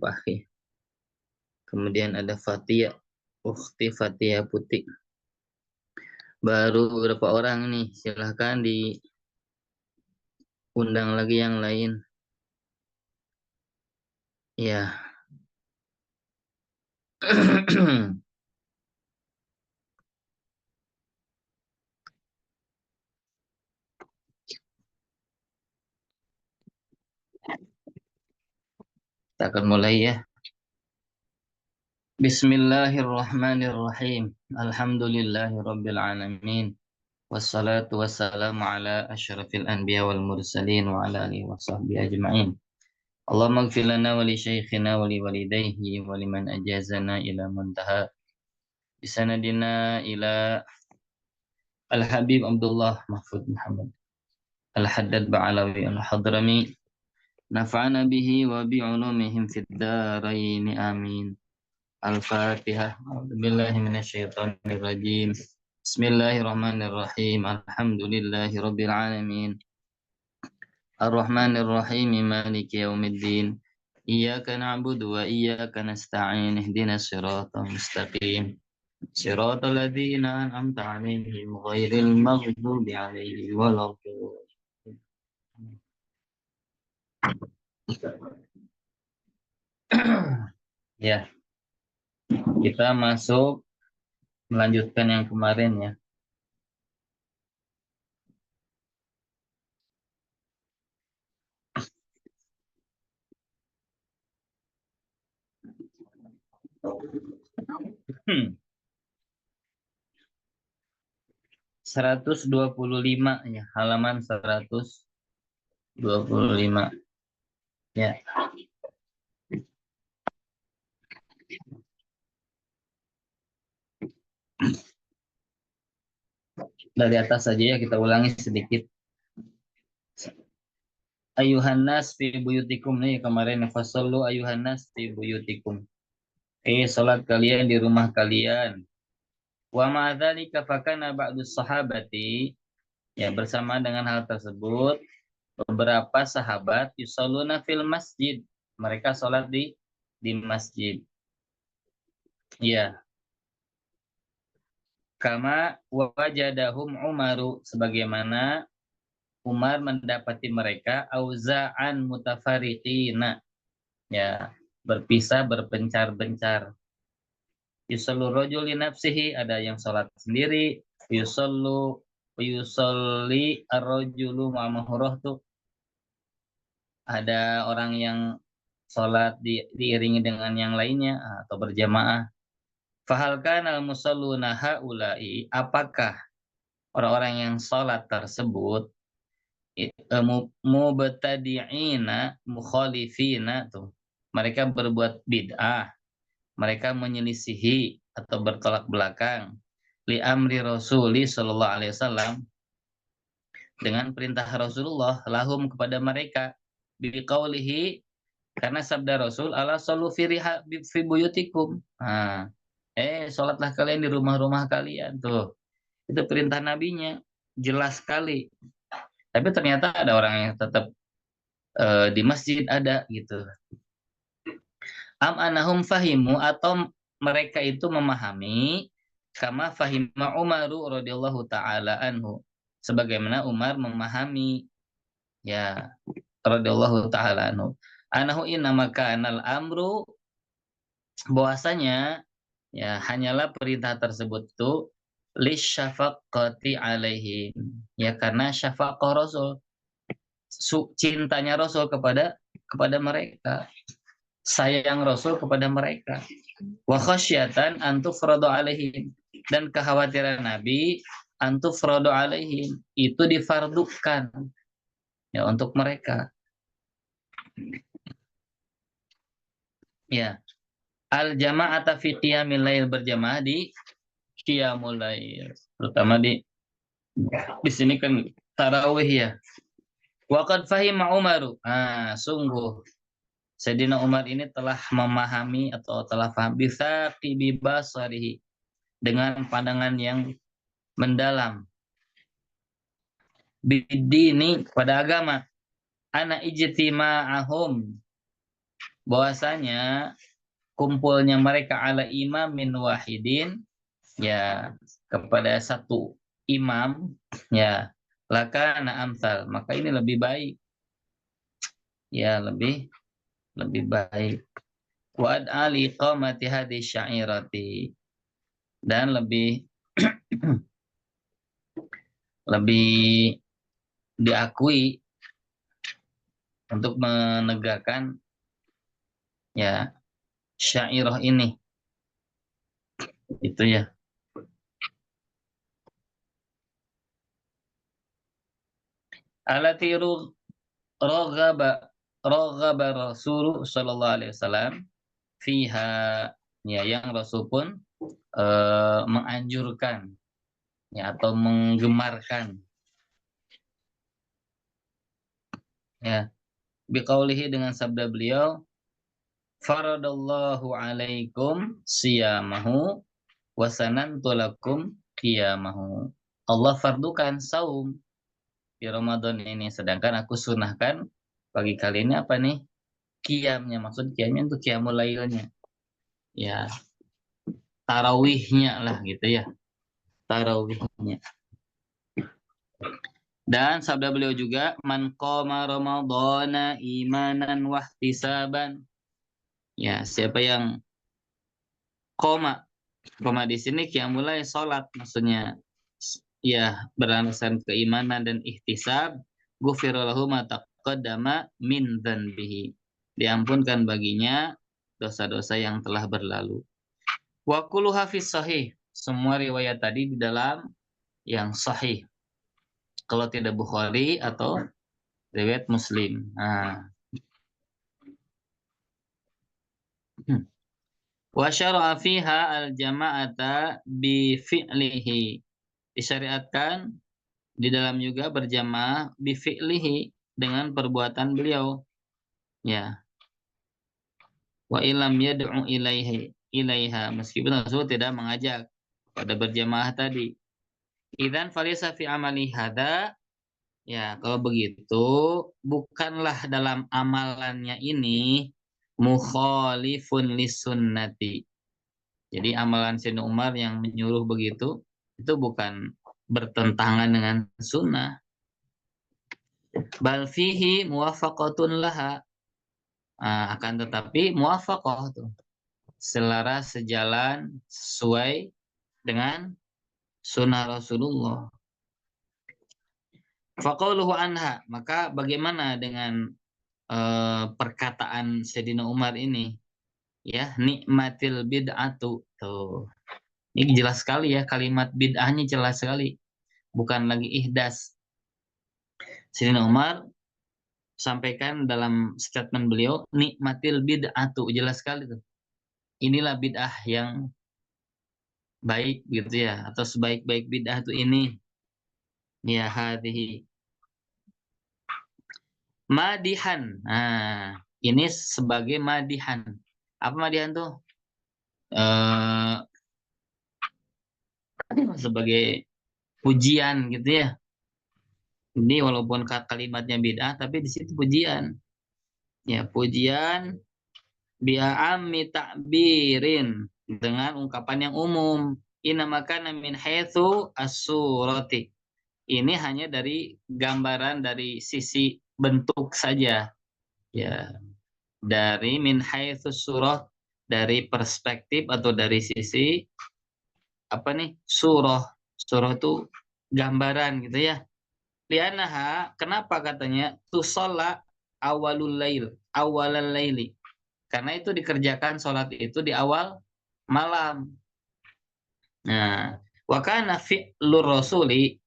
Fahih. Kemudian ada Fatia, Ukhti Fatia Putih. Baru beberapa orang nih, silahkan diundang lagi yang lain. Ya. Kita akan mulai ya. Bismillahirrahmanirrahim. Alhamdulillahirabbil alamin. Wassalatu wassalamu ala asyrafil anbiya wal mursalin wa ala alihi washabbihi ajma'in. Allahumma ighfir lana wa li syaikhina wa li walidayhi wa liman ajazana ila muntaha bisanadina ila Al-Habib Abdullah Mahfud Muhammad Al-Haddad Ba'alawi Al-Hadrami nafa'ana bihi wa bi'ulumihim fid dharain amin. Al-Fatihah. A'udzubillahi minasyaitonir rajim. Bismillahirrahmanirrahim. Alhamdulillahirabbil alamin. Ar-Rahmanir Rahim. Maliki yaumiddin. Iyyaka na'budu wa iyyaka nasta'in. Ihdinas siratal mustaqim. Siratal ladzina an'amta 'alaihim ghairil maghdubi 'alaihim waladdallin. Ya, kita masuk melanjutkan yang kemarin ya. Hmm. 125 ya, halaman 125 ya. Dari atas saja ya, kita ulangi sedikit. Ayuhan nas fi buyutikum nih kemarin, fasallu ayuhan nas fi buyutikum. Salat kalian di rumah kalian. Wa ma'adzalika fakana ba'dus sahabati, ya bersama dengan hal tersebut beberapa sahabat yusalluna fil masjid, mereka salat di masjid. Ya. Kama wajadahum Umaru, sebagaimana Umar mendapati mereka auza'an mutafariqina, ya berpisah berpencar-bencar. Yusallu rajul li nafsihi, ada yang salat sendiri, yusalli ar-rajulu ma'amahurah tuh, ada orang yang salat diiringi dengan yang lainnya atau berjamaah. Fahal kana al-musalluna haula'i, apakah orang-orang yang salat tersebut mubtadi'ina mukhalifina tuh, mereka berbuat bid'ah, mereka menyelisihi atau bertolak belakang li amri Rasuli sallallahu alaihi wasallam, dengan perintah Rasulullah lahum kepada mereka, biqaulihi, karena sabda Rasul ala sallu fi buyutikum. Nah, salatlah kalian di rumah-rumah kalian tuh. Itu perintah nabinya, jelas sekali. Tapi ternyata ada orang yang tetap di masjid ada gitu. Am anahum fahimu, atau mereka itu memahami kama fahima Umaru radhiyallahu taala anhu, sebagaimana Umar memahami ya radhiyallahu taala anhu, anahu innama kanal amru, bahwasanya ya hanyalah perintah tersebut itu lisyafaqqati alaihim, ya karena syafaqah Rasul, cintanya Rasul kepada mereka, sayang Rasul kepada mereka. Wa khasyatan antufradu alaihim, dan kekhawatiran Nabi antufradu alaihim, itu difardukan ya untuk mereka. Ya. Al jama'ata fi qiyamil lail, berjamaah di qiyamul lail. Terutama di sini kan tarawih ya. Wa qad fahima Umaru. Sungguh Sayyidina Umar ini telah memahami atau telah paham bisa basarihi, dengan pandangan yang mendalam, bidini, pada agama, ana ijtima'ahum, bahwasanya kumpulnya mereka ala imamin wahidin, ya, kepada satu imam, ya, lakana amsal, maka ini lebih baik, ya, lebih baik. Wa ali qamati hadis syairati, dan lebih diakui untuk menegakkan, ya, syairah ini, itu ya. Alati raghaba raghaba Rasul sallallahu alaihi wasallam fiha, ya, yang Rasul pun menganjurkan, ya, atau menggemarkan, ya, biqaulihi, dengan sabda beliau, faradallahu alaikum siyamahu wa sanantu lakum qiyamahu. Allah fardukan saum di Ramadan ini, sedangkan aku sunahkan bagi kalian ini apa nih? Qiyamnya, maksud qiyamnya untuk qiyamul lailnya. Ya, tarawihnya lah gitu ya. Tarawihnya. Dan sabda beliau juga, man qama ramadhana imanan wahtisaban. Ya, siapa yang qoma. Qoma di sini qiyamul lail, salat maksudnya. Ya, berdasarkan keimanan dan ihtisab, ghufira lahu ma taqaddama min dzanbihi. Diampunkan baginya dosa-dosa yang telah berlalu. Wa kullu hafiz sahih. Semua riwayat tadi di dalam yang sahih. Kalau tidak Bukhari atau riwayat Muslim. Nah. Wa syara'a fiha al-jama'ata bi fi'lihi. Disyariatkan di dalam juga berjamaah bi fi'lihi, dengan perbuatan beliau. Ya. Wa ilam yad'u ilaiha, meskipun Rasul tidak mengajak pada berjamaah tadi. Idzan falisa fi amali hadza, ya, kalau begitu bukanlah dalam amalannya ini mukhalifun lisunnati. Jadi amalan Sayyidina Umar yang menyuruh begitu itu bukan bertentangan dengan sunnah. Bal fihi muwafaqatun laha. Akan tetapi muwafaqah tuh, selaras, sejalan, sesuai dengan sunnah Rasulullah. Faqauluhu anha, maka bagaimana dengan perkataan Sayyidina Umar ini, ya, nikmatil bid'atu, tuh. Ini jelas sekali ya, kalimat bid'ahnya jelas sekali, bukan lagi ihdas. Sayyidina Umar sampaikan dalam statement beliau, nikmatil bid'atu, jelas sekali tuh. Inilah bid'ah yang baik gitu ya, atau sebaik-baik bid'ah itu ini, ya, hadhihi madihan. Nah, ini sebagai madihan. Apa madihan tuh? Sebagai pujian gitu ya. Ini walaupun kalimatnya bid'ah, tapi di situ pujian. Ya, pujian bi'ammi ta'birin, dengan ungkapan yang umum. Inamakan min haitsu as-surati. Ini hanya dari gambaran, dari sisi bentuk saja. Ya, dari min haitsu surah, dari perspektif atau dari sisi apa nih? Surah. Surah itu gambaran gitu ya. Lianaha, kenapa katanya tusalla awalal laili? Karena itu dikerjakan sholat itu di awal malam. Nah, wa kana fi'lur rasuli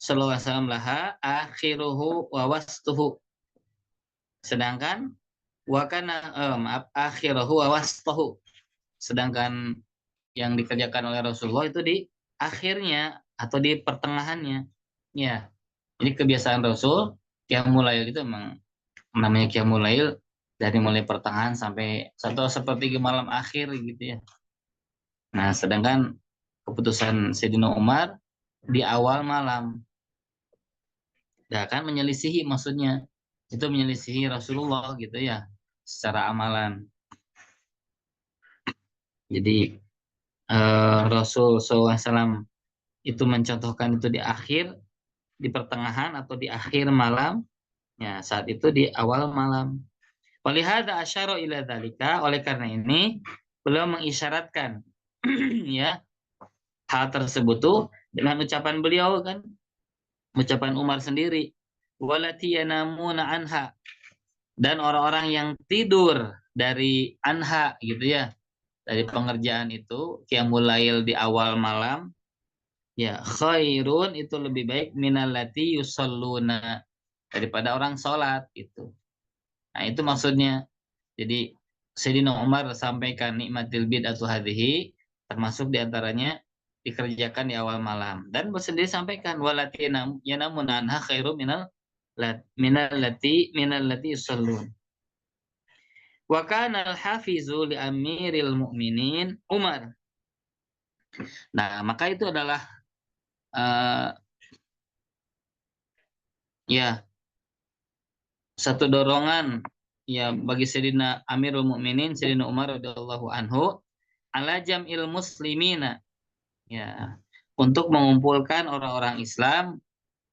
sallallahu alaihi wasallam laha akhiruhu wa wastuhu. Sedangkan wa kana akhiruhu wa wastuhu. Sedangkan yang dikerjakan oleh Rasulullah itu di akhirnya atau di pertengahannya. Ya. Jadi kebiasaan Rasul qiyamul lail itu memang namanya qiyamul lail dari mulai pertengahan sampai satu sepertiga malam akhir gitu ya. Nah, sedangkan keputusan Sayyidina Umar di awal malam. Ya kan, menyelisihi, maksudnya itu menyelisihi Rasulullah gitu ya. secara amalan. Jadi Rasul SAW itu mencontohkan itu di akhir, di pertengahan atau di akhir malam, ya saat itu di awal malam. Walihada asyara ila dzalika, oleh karena ini beliau mengisyaratkan ya hal tersebut tuh dengan ucapan beliau kan, ucapan Umar sendiri, walati yanamuna anha, dan orang-orang yang tidur dari anha gitu ya, dari pengerjaan itu qiyamul lail di awal malam, ya khairun itu lebih baik minallati yusalluna, daripada orang sholat itu. Nah itu maksudnya. Jadi Sayyidina Umar sampaikan nikmatil bid'atu hadhihi, termasuk diantaranya dikerjakan di awal malam, dan bersendiri sampaikan walati yanamun anha khairu minal lati yusallun. Wa kana al-hafizu li amiril mu'minin Umar. Nah, maka itu adalah uh, ya satu dorongan ya bagi Sayyidina Amirul Mukminin Sayyidina Umar radhiyallahu anhu ala jam'il muslimina, ya untuk mengumpulkan orang-orang Islam,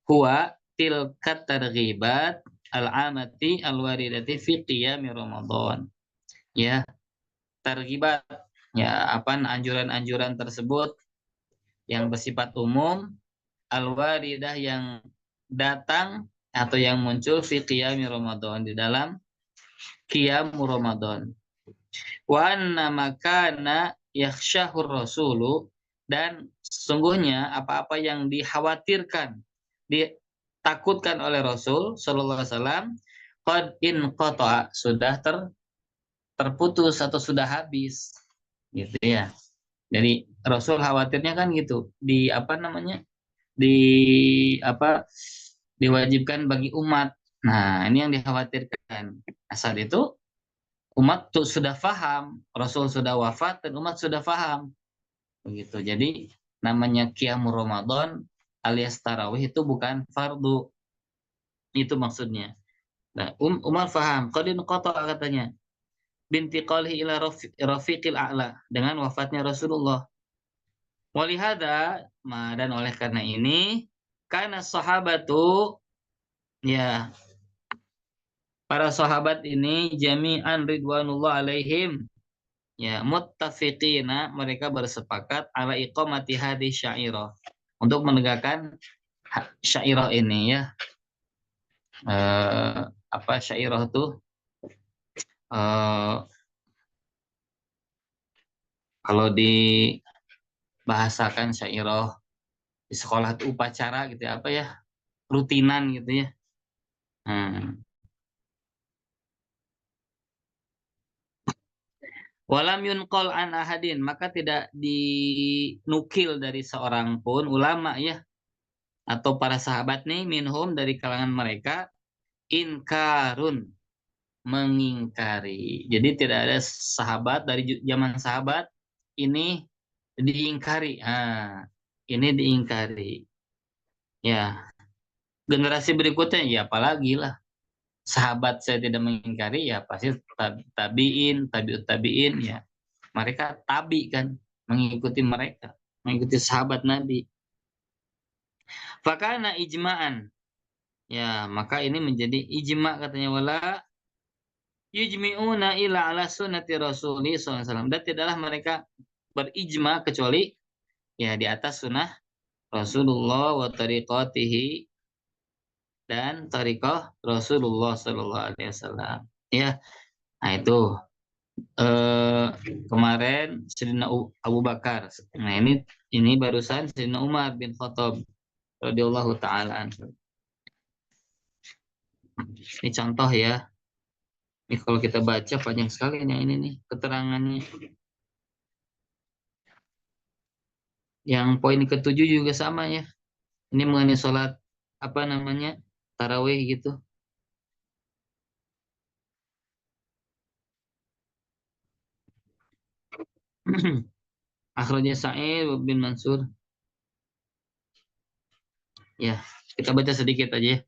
huwa tilkat targhibat al-amati al-waridati fi qiyami Ramadan. Ya, targhibat ya apa anjuran-anjuran tersebut yang bersifat umum, al-waridah yang datang atau yang muncul fi qiyami Ramadan, di dalam qiyam Ramadan. Wa anna makana yakhshahur rasulu, dan sesungguhnya apa-apa yang dikhawatirkan, ditakutkan oleh Rasul sallallahu alaihi wasallam, qad in qata, sudah terputus atau sudah habis gitu ya. Jadi Rasul khawatirnya kan gitu, di apa namanya? Di apa? Diwajibkan bagi umat. Nah, ini yang dikhawatirkan. Asal itu umat tuh sudah paham, Rasul sudah wafat dan umat sudah paham. Begitu. Jadi namanya qiyamul Ramadan alias tarawih itu bukan fardu. Itu maksudnya. Nah, Umar paham. Qadin qata katanya. Binti qalhi ila rafiqil a'la, dengan wafatnya Rasulullah. Walihada, dan oleh karena ini, karena sahabatu, ya para sahabat ini jami'an ridwanullah alaihim, ya muttafiqina, mereka bersepakat ala iqamati hadis syairah, untuk menegakkan syairah ini ya. Apa syairah itu? Eh, Kalau dibahasakan syairah di sekolah itu upacara gitu ya, apa ya? Rutinan gitu ya. Hmm. Walam yunqal an ahadin, maka tidak dinukil dari seorang pun ulama ya, atau para sahabat nih, minhum dari kalangan mereka, inkarun, mengingkari. Jadi tidak ada sahabat dari zaman sahabat ini diingkari. Ini diingkari. Ya, generasi berikutnya ya apalagi lah. Sahabat saya tidak mengingkari, ya pasti tabiin, tabiut tabiin ya. Mereka tabi kan, mengikuti mereka, mengikuti sahabat Nabi. Fakana ijma'an. Ya, maka ini menjadi ijma katanya, wala yujmi'una ila ala sunnati Rasuli SAW. Dan tidaklah mereka berijma kecuali ya di atas sunnah Rasulullah wa tariqatihi, dan tariqah Rasulullah Sallallahu Alaihi Wasallam. Ya, nah itu kemarin Sayyidina Abu Bakar. Nah ini barusan Sayyidina Umar bin Khattab radhiyallahu taala anhu. Ini contoh ya. Ini kalau kita baca panjang sekali yang ini nih keterangannya. Yang poin ketujuh juga sama ya. Ini mengenai sholat apa namanya tarawih gitu. Akhrajnya Sa'id bin Mansur. Ya, kita baca sedikit aja ya.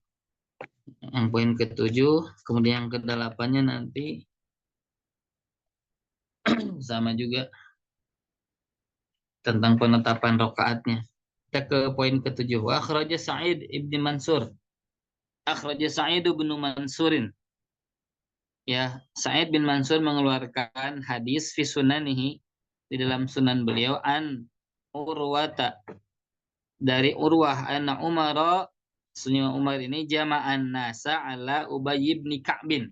Yang poin ketujuh, kemudian yang kedelapannya nanti Sama juga tentang penetapan rakaatnya. Kita ke poin ke-7. Wa akhraja Sa'id ibn Mansur. Akhraja Sa'id bin Mansurin. Ya, Sa'id bin Mansur mengeluarkan hadis fi sunanihi di dalam sunan beliau an Urwata dari Urwah anna Umar, Sunnah Umar ini jama'an nasa ala Ubay bin Ka'bin.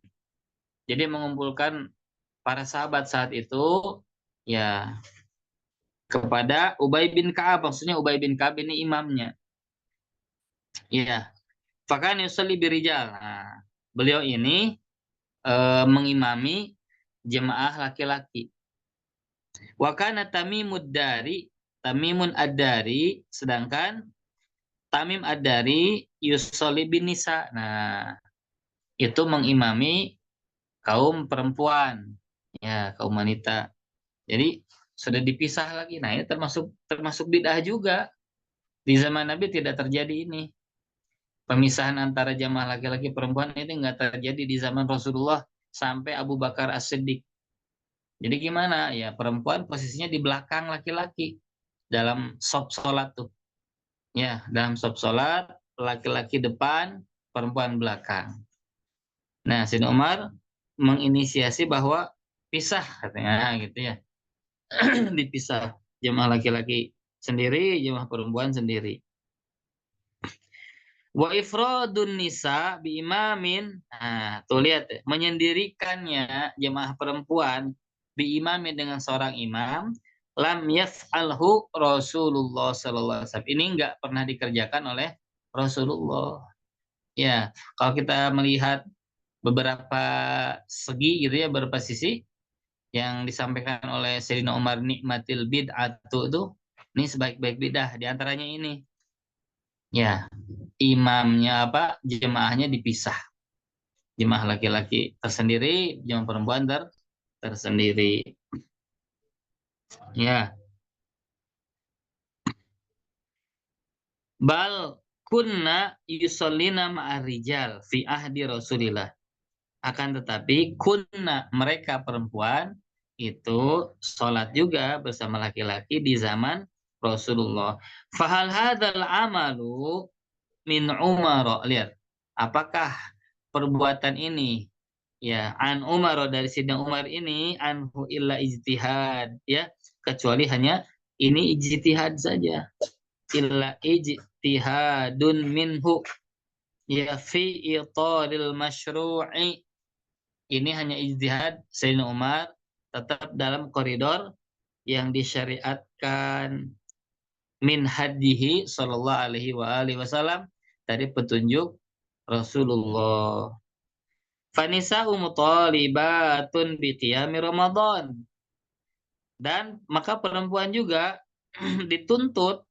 Jadi mengumpulkan para sahabat saat itu ya kepada Ubay bin Ka'ab, maksudnya Ubay bin Ka'ab ini imamnya. Ya, fakan yusalli birijal. Nah, beliau ini mengimami jemaah laki-laki. Wa kana Tamimud dari Tamimun ad-Dari, sedangkan Tamim ad-Dari yusolli bin nisa. Nah, itu mengimami kaum perempuan, ya kaum wanita. Jadi sudah dipisah lagi. Nah, ini termasuk bid'ah juga. Di zaman Nabi tidak terjadi ini. Pemisahan antara jamaah laki-laki perempuan ini nggak terjadi di zaman Rasulullah sampai Abu Bakar As-Siddiq. Jadi gimana? Ya perempuan posisinya di belakang laki-laki dalam sop sholat tuh. Ya, dalam sop sholat laki-laki depan, perempuan belakang. Nah, Sayyidina Umar menginisiasi bahwa pisah katanya gitu ya. Dipisah jemaah laki-laki sendiri, jemaah perempuan sendiri. Wa ifradun nisa bi imamin. Nah, tuh lihat ya, menyendirikannya jemaah perempuan bi imamin dengan seorang imam lam yaf'alhu Rasulullah sallallahu alaihi wasallam. Ini enggak pernah dikerjakan oleh Rasulullah. Ya, kalau kita melihat beberapa segi gitu ya, beberapa sisi yang disampaikan oleh Sayyidina Umar nikmatil bid'atu itu, ini sebaik-baik bid'ah di antaranya ini. Ya, imamnya apa? Jemaahnya dipisah. Jemaah laki-laki tersendiri, jemaah perempuan tersendiri. Ya, bal kunna yusallina ma'arijal fi ahdi Rasulillah. Akan tetapi kunna mereka perempuan itu sholat juga bersama laki-laki di zaman Rasulullah. Fahal hadzal amalu min Umar. Lihat, apakah perbuatan ini ya an Umar dari Sidang Umar ini anhu illa ijtihad ya, kecuali hanya ini ijtihad saja. Illa ijtihadun minhu ya fi itaril masyru'i. Ini hanya ijtihad Sayyidina Umar tetap dalam koridor yang disyariatkan min hadihi sallallahu alaihi wa alihi wasallam, dari petunjuk Rasulullah. Fanisa'u mutalibatun bi qiyami Ramadan. Dan maka perempuan juga dituntut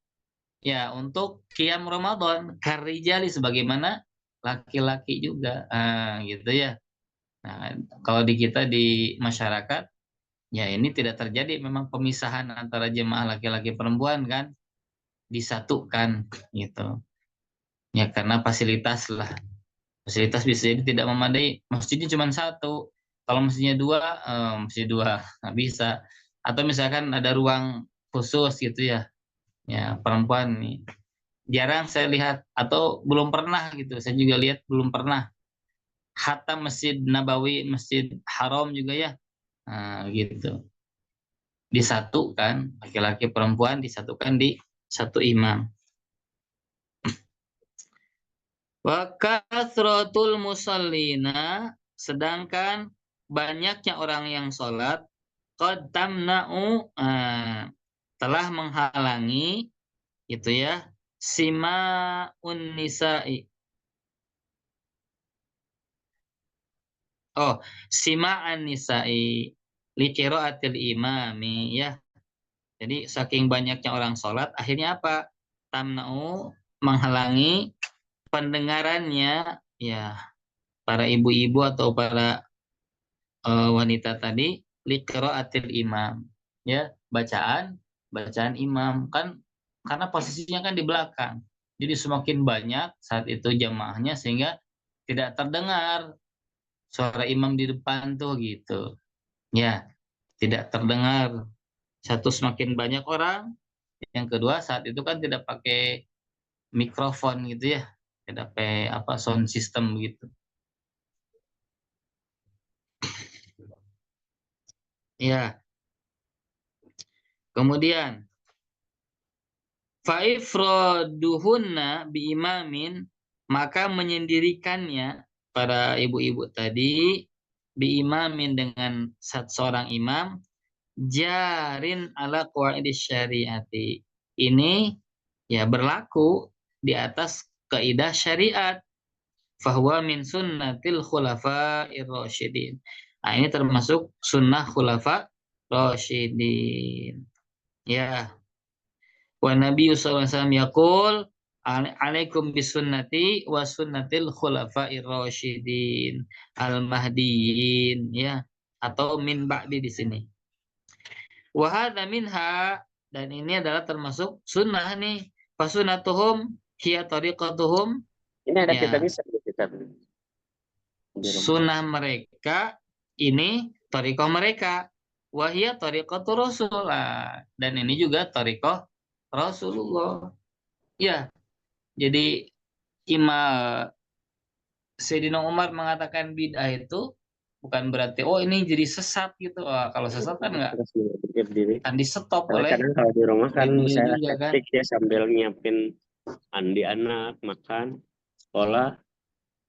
ya untuk qiyam Ramadan karijali sebagaimana laki-laki juga. Gitu ya. Nah, kalau di kita di masyarakat ya ini tidak terjadi memang pemisahan antara jemaah laki-laki perempuan kan, disatukan gitu. Ya karena fasilitas lah. Fasilitas bisa jadi tidak memadai. Masjidnya cuma satu. Kalau masjidnya dua, masjid dua nggak bisa. Atau misalkan ada ruang khusus gitu ya. Ya perempuan nih. Jarang saya lihat atau belum pernah gitu. Saya juga lihat belum pernah. Hatta Masjid Nabawi, Masjid Haram juga ya. Nah, gitu. Disatukan, laki-laki perempuan disatukan di satu imam. Wa kathratul musallina, sedangkan banyaknya orang yang sholat qad tamna'u, telah menghalangi itu ya sima'un nisa'i. Oh, sima'an nisa'i li qiraatil imami ya. Jadi saking banyaknya orang sholat akhirnya apa? Tamna'u, menghalangi pendengarannya ya para ibu-ibu atau para wanita tadi liqraatil imam ya, bacaan imam kan, karena posisinya kan di belakang, jadi semakin banyak saat itu jamaahnya sehingga tidak terdengar suara imam di depan tuh gitu ya, tidak terdengar. Satu, semakin banyak orang. Yang kedua, saat itu kan tidak pakai mikrofon gitu ya, tidak pakai apa sound system gitu. Ya, kemudian fa'ifraduhunna biimamin, maka menyendirikannya para ibu-ibu tadi biimamin dengan seorang imam jarin ala qawaidis syariati. Ini ya berlaku di atas kaidah syariat. Fahuwa min sunnatil khulafa'ir rasyidin. Nah, ini termasuk sunnah khulafa rasyidin. Ya, wa Nabi sallallahu alaihi wasallam yaqul alaikum bisunnati wa sunnatil khulafa'ir rasyidin al-mahdiyyin, ya, atau min ba'di di sini. Wa hadza minha, dan ini adalah termasuk sunnah nih. Fasunatuhum hiya tariqatuhum, Ini ada kita ya. bisa kita di rumah. Sunnah mereka ini tariqah mereka. Wahia tariqatu Rasulullah, dan ini juga tariqah Rasulullah. Ya, jadi Imam Sayyidina Umar mengatakan bid'ah itu bukan berarti oh ini jadi sesat gitu. Wah, kalau sesat kan nggak Terus berpikir diri. akan di stop Karena oleh kadang kalau di rumah kan beliau saya juga kan. hektik ya sambil nyiapin mandi anak, makan, sekolah.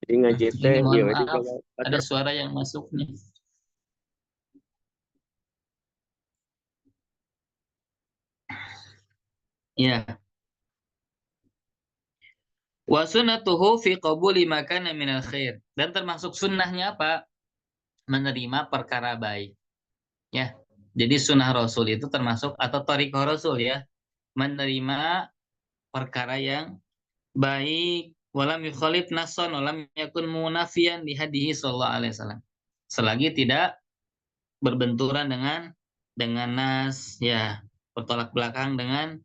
Jadi ngaji Ini teh, mohon iya juga maaf, ada baca. suara yang masuk nih. Ya, wa sunnatuhu fi qabuli ma kana minal khair. Dan termasuk sunnahnya apa? Menerima perkara baik. Ya, jadi sunnah Rasul itu termasuk atau thariqah Rasul ya, menerima perkara yang baik. Walam yukhalif nason, walam yakun munafiyan di hadihi sallallahu alaihi wasallam. Selagi tidak berbenturan dengan nas, ya, bertolak belakang dengan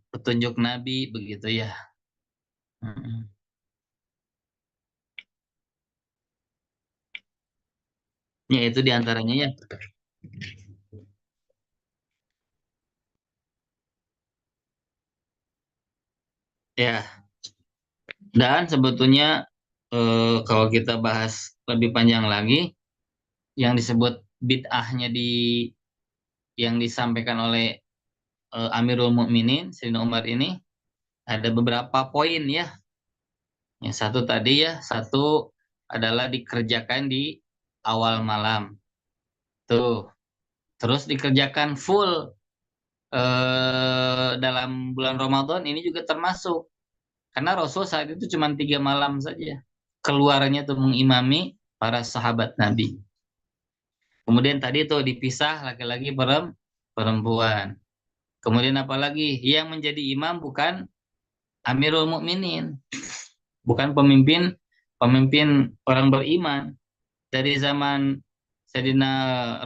petunjuk Nabi begitu ya. Ya itu diantaranya ya. Ya, dan sebetulnya kalau kita bahas lebih panjang lagi, yang disebut bid'ahnya yang disampaikan oleh Amirul Mukminin Sayyidina Umar ini ada beberapa poin ya. Yang satu tadi ya, satu adalah dikerjakan di awal malam. Tuh, terus dikerjakan full dalam bulan Ramadan ini juga termasuk. Karena Rasul saat itu cuma 3 malam saja. Keluarnya tuh mengimami para sahabat Nabi. Kemudian tadi tuh dipisah laki-laki perempuan. Kemudian apalagi yang menjadi imam bukan Amirul Mukminin, bukan pemimpin pemimpin orang beriman dari zaman Sayyidina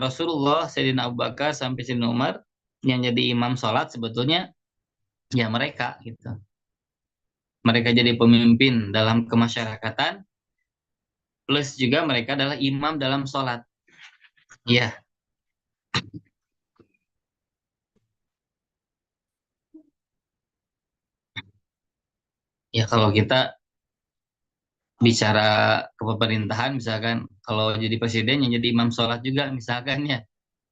Rasulullah, Sayyidina Abu Bakar sampai Sayyidina Umar, yang jadi imam sholat sebetulnya ya mereka gitu. Mereka jadi pemimpin dalam kemasyarakatan, plus juga mereka adalah imam dalam sholat. Ya, ya kalau kita bicara kepemerintahan misalkan, kalau jadi presiden yang jadi imam sholat juga misalkan ya,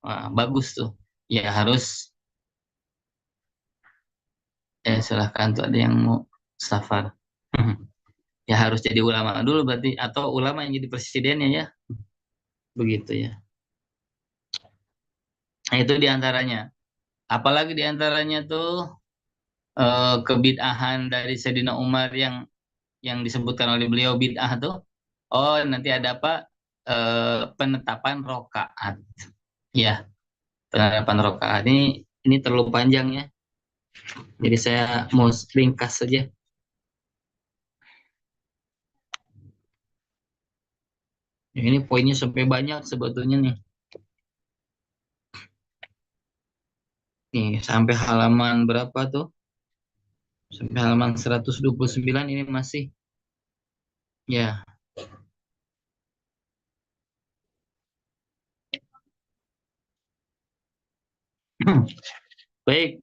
wah, bagus tuh. Ya harus, silahkan tuh ada yang mau safar. Ya harus jadi ulama dulu berarti, atau ulama yang jadi presidennya ya, begitu ya. Nah, itu diantaranya. Apalagi diantaranya tuh kebid'ahan dari Sayyidina Umar yang disebutkan oleh beliau bid'ah tuh. Oh, nanti ada apa? Penetapan rokaat. Ya, penetapan rokaat ini terlalu panjang ya. Jadi saya mau ringkas saja. Ya, ini poinnya sampai banyak sebetulnya nih. Nih, sampai halaman berapa tuh? Sampai halaman 129 ini masih. Ya, Baik.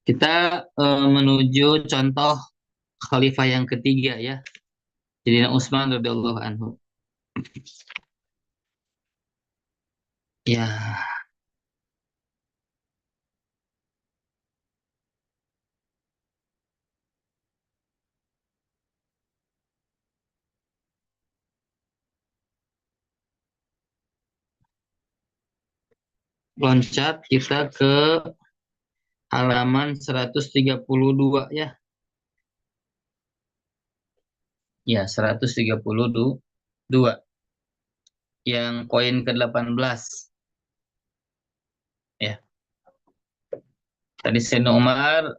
Kita menuju contoh khalifah yang ketiga ya. Sayyidina Utsman radhiyallahu anhu. Ya, loncat kita ke halaman 132 ya. Ya, 132. Yang poin ke-18. Ya. Tadi Sayyidina Umar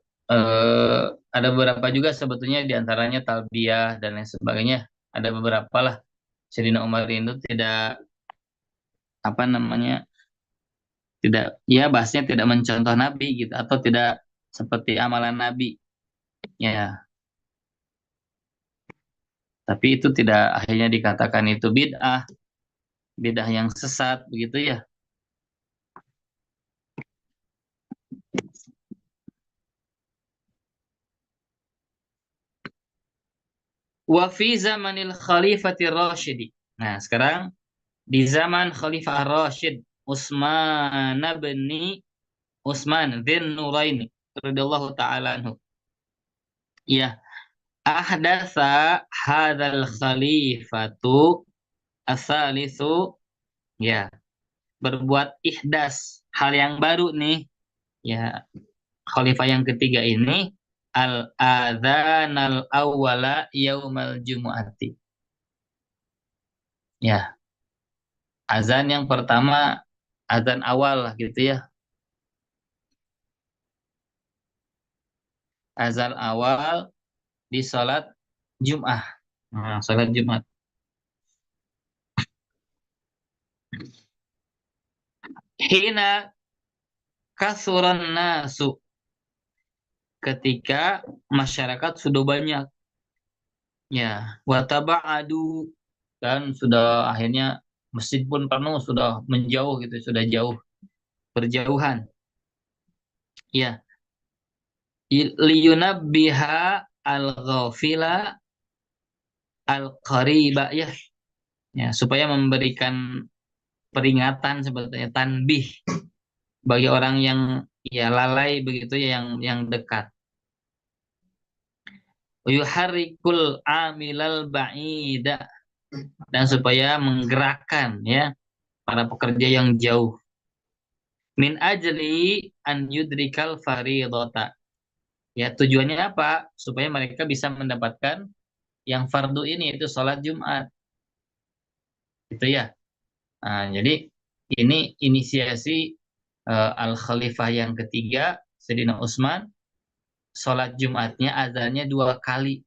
ada beberapa juga sebetulnya diantaranya talbiyah dan lain sebagainya. Ada beberapa lah. Sayyidina Umar itu tidak apa namanya tidak ya bahasnya tidak mencontoh Nabi gitu atau tidak seperti amalan Nabi ya, tapi itu tidak akhirnya dikatakan itu bid'ah, bid'ah yang sesat begitu ya. Wa fi zamanil khalifatir rasyidi. Nah, sekarang di zaman Khalifah Rasyid Utsman bin Utsman bin Nuraini radhiyallahu taala anhu. Ya, ahdatsa hadzal khalifatu asalisu, ya, berbuat ihdas, hal yang baru nih, ya, khalifah yang ketiga ini al adzan al awwala yaumal jumu'ati. Ya, azan yang pertama, azan awal lah gitu ya. Azan awal di sholat Jum'ah. Nah, sholat Jumat. Hina kasuran nasu, ketika masyarakat sudah banyak. Ya, wataba'adu, dan sudah akhirnya masjid pun penuh, sudah menjauh gitu, sudah jauh, berjauhan. Ya, liyunabbiha al-ghafila al-qariba ya. Ya, supaya memberikan peringatan sebetulnya tanbih bagi orang yang ya lalai begitu ya, yang dekat. Yuharrikul amilal ba'ida, dan supaya menggerakkan ya para pekerja yang jauh. Min ajli an yudrikal faridota. Ya, tujuannya apa? Supaya mereka bisa mendapatkan yang fardu ini, itu sholat Jumat. Gitu ya. Nah, jadi ini inisiasi Al-Khalifah yang ketiga, Sayyidina Utsman, sholat Jumatnya azannya 2 kali.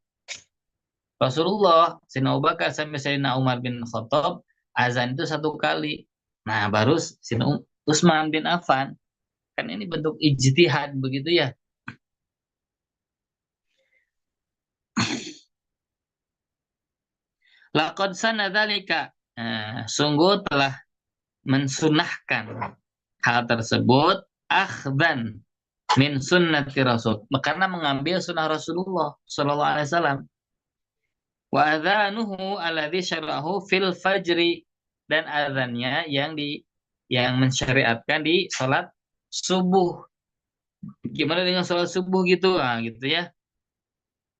Rasulullah, Sayyidina Abu Bakar sampai Sayyidina Umar bin Khattab, azan itu 1 kali. Nah, baru Sayyidina Utsman bin Affan. Kan ini bentuk ijtihad begitu ya. Laqad sanadzalika. Nah, sungguh telah mensunahkan hal tersebut akhdan min sunnati Rasul. Karena mengambil sunnah Rasulullah sallallahu alaihi wasallam. Wa adzanuhu alladzi syara'ahu fil fajri, dan azannya yang mensyariatkan di salat subuh. Gimana dengan salat subuh gitu? Nah, gitu ya.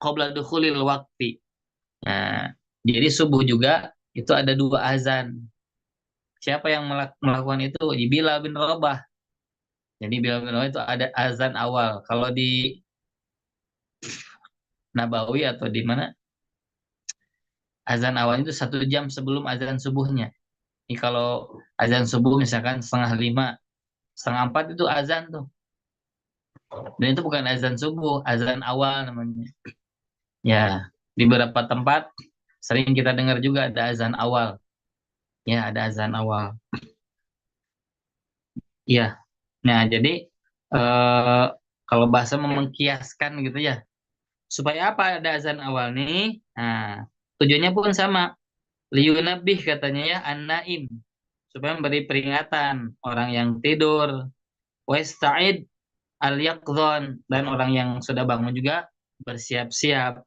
Qabla dukhulil waqti. Nah, jadi subuh juga itu ada 2 azan. Siapa yang melakukan itu? Bilal bin Rabah. Jadi Bilal bin Rabah itu ada azan awal. Kalau di Nabawi atau di mana, azan awal itu 1 jam sebelum azan subuhnya. Ini kalau azan subuh misalkan 4:30, 3:30 itu azan tuh. Dan itu bukan azan subuh, azan awal namanya. Ya, di beberapa tempat sering kita dengar juga ada azan awal. Ya, ada azan awal. Ya, nah jadi eh, kalau bahasa mengkiaskan gitu ya, supaya apa ada azan awal nih? Nah, tujuannya pun sama. Liyunabih katanya ya, an-naim. supaya memberi peringatan orang yang tidur. Wasta'id al-yaqdhan, dan orang yang sudah bangun juga bersiap-siap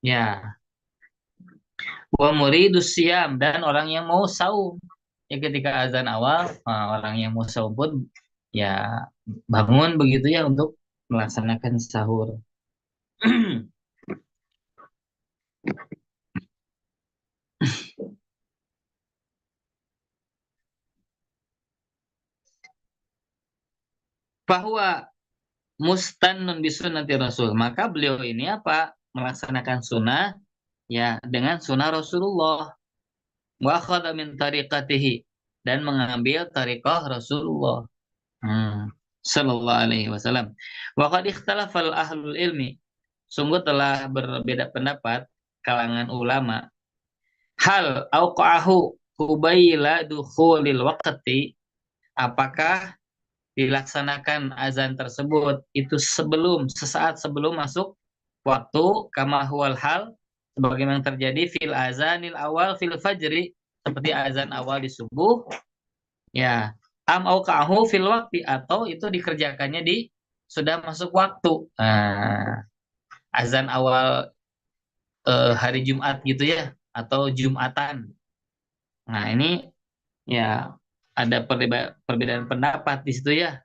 ya. Wa muridus siyam, dan orang yang mau saum. Ya ketika azan awal, orang yang mau saum pun ya bangun begitu ya untuk melaksanakan sahur. Bahwa mustannun bisunnati Rasul, maka beliau ini apa? Melaksanakan sunnah ya dengan sunnah Rasulullah. Wa akhadha min tariqatihi, dan mengambil tariqah Rasulullah. Sallallahu alaihi wasallam. Wa qad ikhtalafal ahlul ilmi, sungguh telah berbeda pendapat kalangan ulama. Hal auqa'ahu qubaila dukhulil waqti, apakah dilaksanakan azan tersebut itu sesaat sebelum masuk waktu, kama huwal hal, sebagaimana terjadi fil azanil awal fil fajri, seperti azan awal di subuh ya. Am auqa'ahu fil waqti, atau itu dikerjakannya di sudah masuk waktu. Azan awal hari Jumat gitu ya, atau Jumatan. Nah, ini ya ada perbedaan pendapat di situ ya.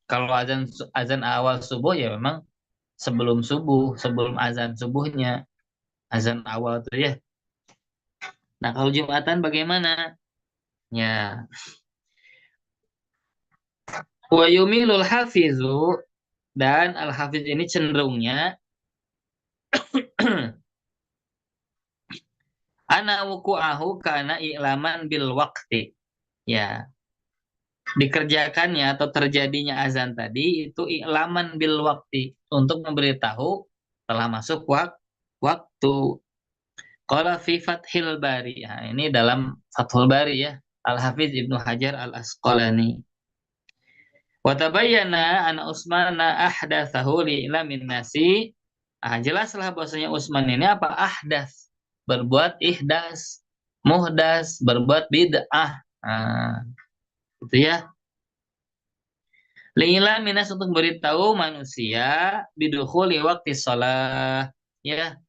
Kalau azan azan awal subuh ya memang sebelum subuh, sebelum azan subuhnya, azan awal tuh ya. Nah, kalau Jumatan bagaimana? Ya, wa yumilul hafizu, dan al-hafiz ini cenderungnya ana wuku'ahu kana i'laman bil waqti. Ya, dikerjakannya atau terjadinya azan tadi itu i'laman bil waqti, untuk memberitahu telah masuk waktu. Qala fi Fathil Bari. Ya, ini dalam Fathul Bari ya. Al-Hafiz Ibnu Hajar Al-Asqalani. Wa tabayyana anna Utsmana ahdatsahu li ilamin nasi. Jelaslah bahwasanya Utsman ini apa? Ahdas, berbuat ihdas, muhdas, berbuat bid'ah. Itu ya. Lila minas, untuk beritahu manusia bidukhuli waktu sholat, ya,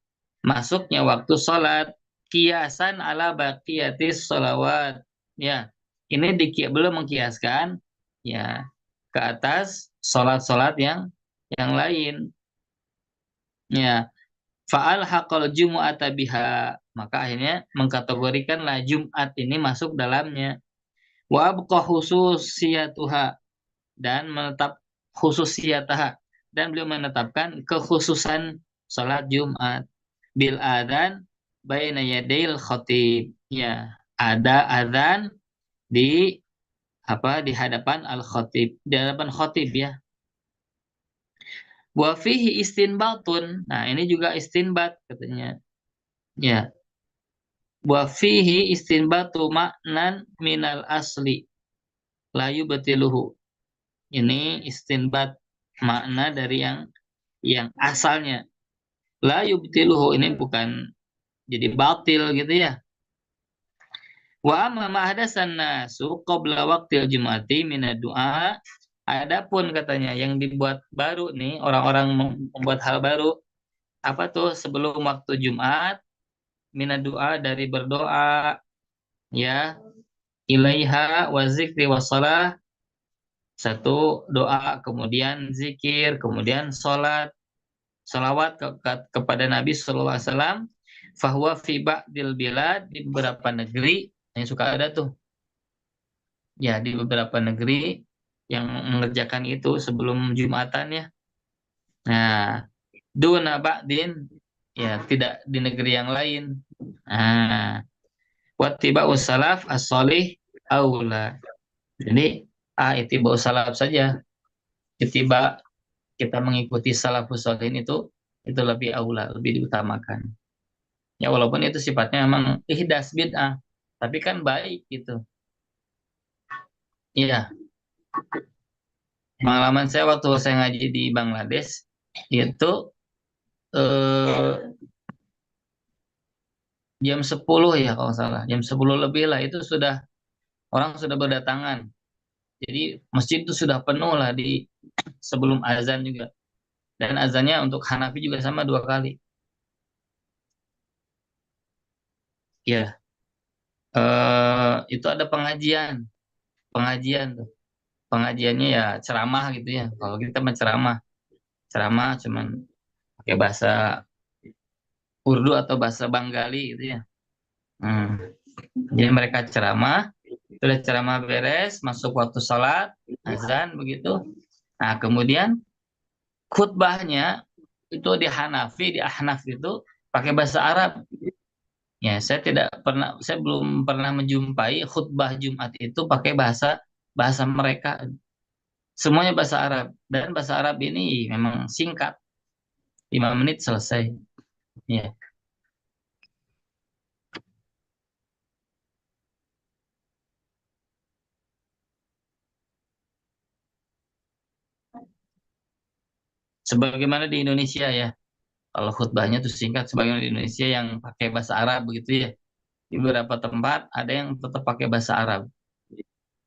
masuknya waktu sholat, kiasan ala baqiyatis sholawat, ya, ini belum mengkiaskan ya ke atas sholat-sholat yang lain, ya. Fa'al haqal jumu'ata biha, maka akhirnya mengkategorikanlah Jumat ini masuk dalamnya. Wa abqa khususiyatuha, dan menetap khususiyataha, dan beliau menetapkan kekhususan sholat Jumat bil adzan baina yadail khatib, ya, ada adzan di di hadapan al khatib, di hadapan khatib ya. Wa fihi istinbatun, nah ini juga istinbat katanya ya. Wa fihi istinbatu maknan minal asli layu batiluhu, ini istinbat makna dari yang asalnya. La yubtiluhu, ini bukan jadi batil gitu ya. Wa amma ma hadasan nasu qabla waqtil jumati minad du'a, adapun katanya yang dibuat baru nih, orang-orang membuat hal baru, apa tuh sebelum waktu Jumat, minad du'a, dari berdoa ya, ilaiha wa zikri wa shalah, satu doa, kemudian zikir, kemudian sholat, salawat kepada Nabi Shallallahu Alaihi Wasallam. Fahuwa fi ba'dil bilad, di beberapa negeri yang suka ada tuh ya, di beberapa negeri yang mengerjakan itu sebelum Jumatan ya. Nah, duna ba'din, ya, tidak di negeri yang lain. Nah, wattiba'u salaf as-solih aula, jadi itiba'u salaf saja, itiba kita mengikuti salafus sholihin itu lebih aula, lebih diutamakan. Ya, walaupun itu sifatnya memang ihdas bid'ah, tapi kan baik gitu. Iya, pengalaman saya waktu saya ngaji di Bangladesh itu jam 10 ya kalau salah, jam 10 lebih lah itu sudah orang sudah berdatangan. Jadi masjid itu sudah penuh lah di sebelum azan juga. Dan azannya untuk Hanafi juga sama 2 kali. Ya, itu ada pengajian tuh. Pengajiannya ya ceramah gitu ya. Kalau kita mah ceramah cuman pakai bahasa Urdu atau bahasa Bengali gitu ya. Hmm. Jadi mereka ceramah, sudah ceramah beres, masuk waktu sholat, azan begitu. Nah, kemudian khutbahnya itu di Hanafi, di Ahnaf itu pakai bahasa Arab. Ya, saya belum pernah menjumpai khutbah Jumat itu pakai bahasa bahasa mereka. Semuanya bahasa Arab dan bahasa Arab ini memang singkat, 5 menit selesai. Ya, sebagaimana di Indonesia ya. Kalau khutbahnya itu singkat, sebagaimana di Indonesia yang pakai bahasa Arab begitu ya. Di beberapa tempat ada yang tetap pakai bahasa Arab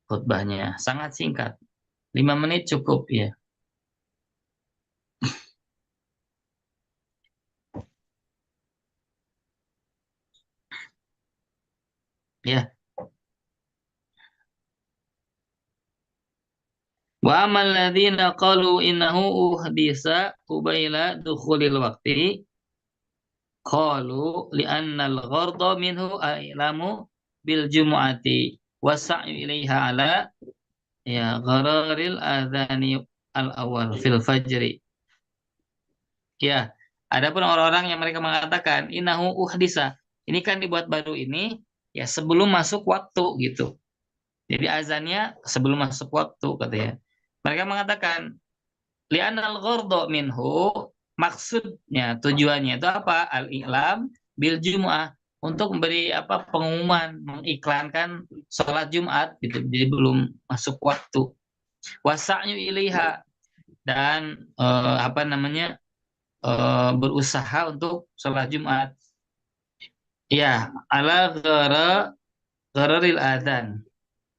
khutbahnya, sangat singkat. 5 menit cukup ya. Ya, wa amal ladzina qalu innahu uhdisa qubaila dukhulil waqti qalu li'anna al-gharda minhu ailamu bil jumu'ati wa sa'yu ilaiha ala ya ghararil adhani al awal fil fajri. Ya, adapun orang-orang yang mereka mengatakan innahu uhdisa, ini kan dibuat baru ini ya sebelum masuk waktu gitu. Jadi azannya sebelum masuk waktu katanya. Mereka mengatakan li'anal ghordo minhu, maksudnya tujuannya itu apa? Al-i'lam bil jum'ah, untuk memberi apa pengumuman, mengiklankan sholat Jumat gitu. Jadi belum masuk waktu. Wasa'yu ilaiha, dan apa namanya berusaha untuk sholat Jumat. Ya, ala ghararil adzan.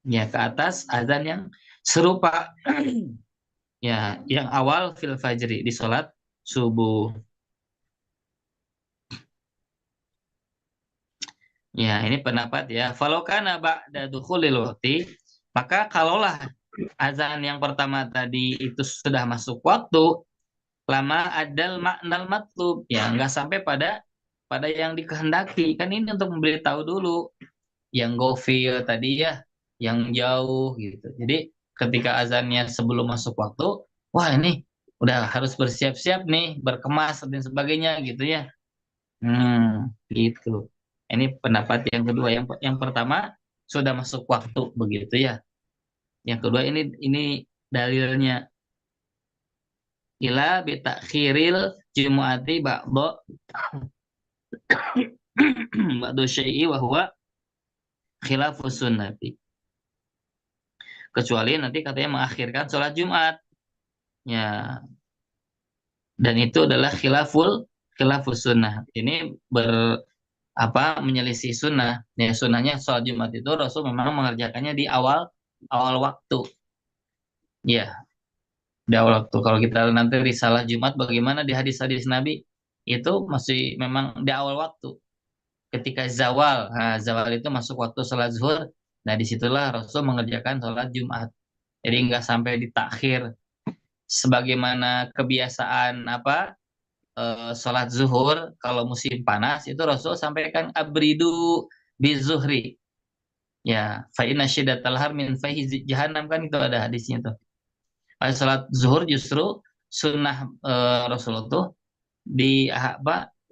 Ya, ke atas azan yang serupa. Ya, yang awal fil fajri di sholat subuh. Ya, ini pendapat ya. Falau kana ba'da dukhulil waqti, maka kalaulah azan yang pertama tadi itu sudah masuk waktu, lama adal maknal matlub. Ya, nggak sampai pada pada yang dikehendaki. Kan ini untuk memberitahu dulu yang gofil tadi ya, yang jauh gitu. Jadi ketika azannya sebelum masuk waktu, wah ini udah harus bersiap-siap nih, berkemas dan sebagainya gitu ya. Gitu. Ini pendapat yang kedua. Yang pertama sudah masuk waktu begitu ya. Yang kedua ini dalilnya ila bitakhiril jumu'ati ba'du syai'i wa huwa khilafus sunnati. Kecuali nanti katanya mengakhirkan sholat Jumat. Ya, dan itu adalah khilafus sunnah. Ini menyelisih sunnah. Ya, sunnahnya sholat Jumat itu Rasul memang mengerjakannya di awal awal waktu. Ya, di awal waktu. Kalau kita nanti risalah Jumat bagaimana di hadis-hadis Nabi itu masih memang di awal waktu. Ketika zawal, nah, zawal itu masuk waktu sholat zuhur. Nah, disitulah Rasul mengerjakan sholat Jumat. Jadi nggak sampai ditakhir sebagaimana kebiasaan sholat zuhur kalau musim panas itu Rasul sampaikan abridu bizuhri. Ya, fa inna syiddatal har min fahi jahannam, kan itu ada hadisnya tuh. Salat zuhur justru sunnah Rasulullah tuh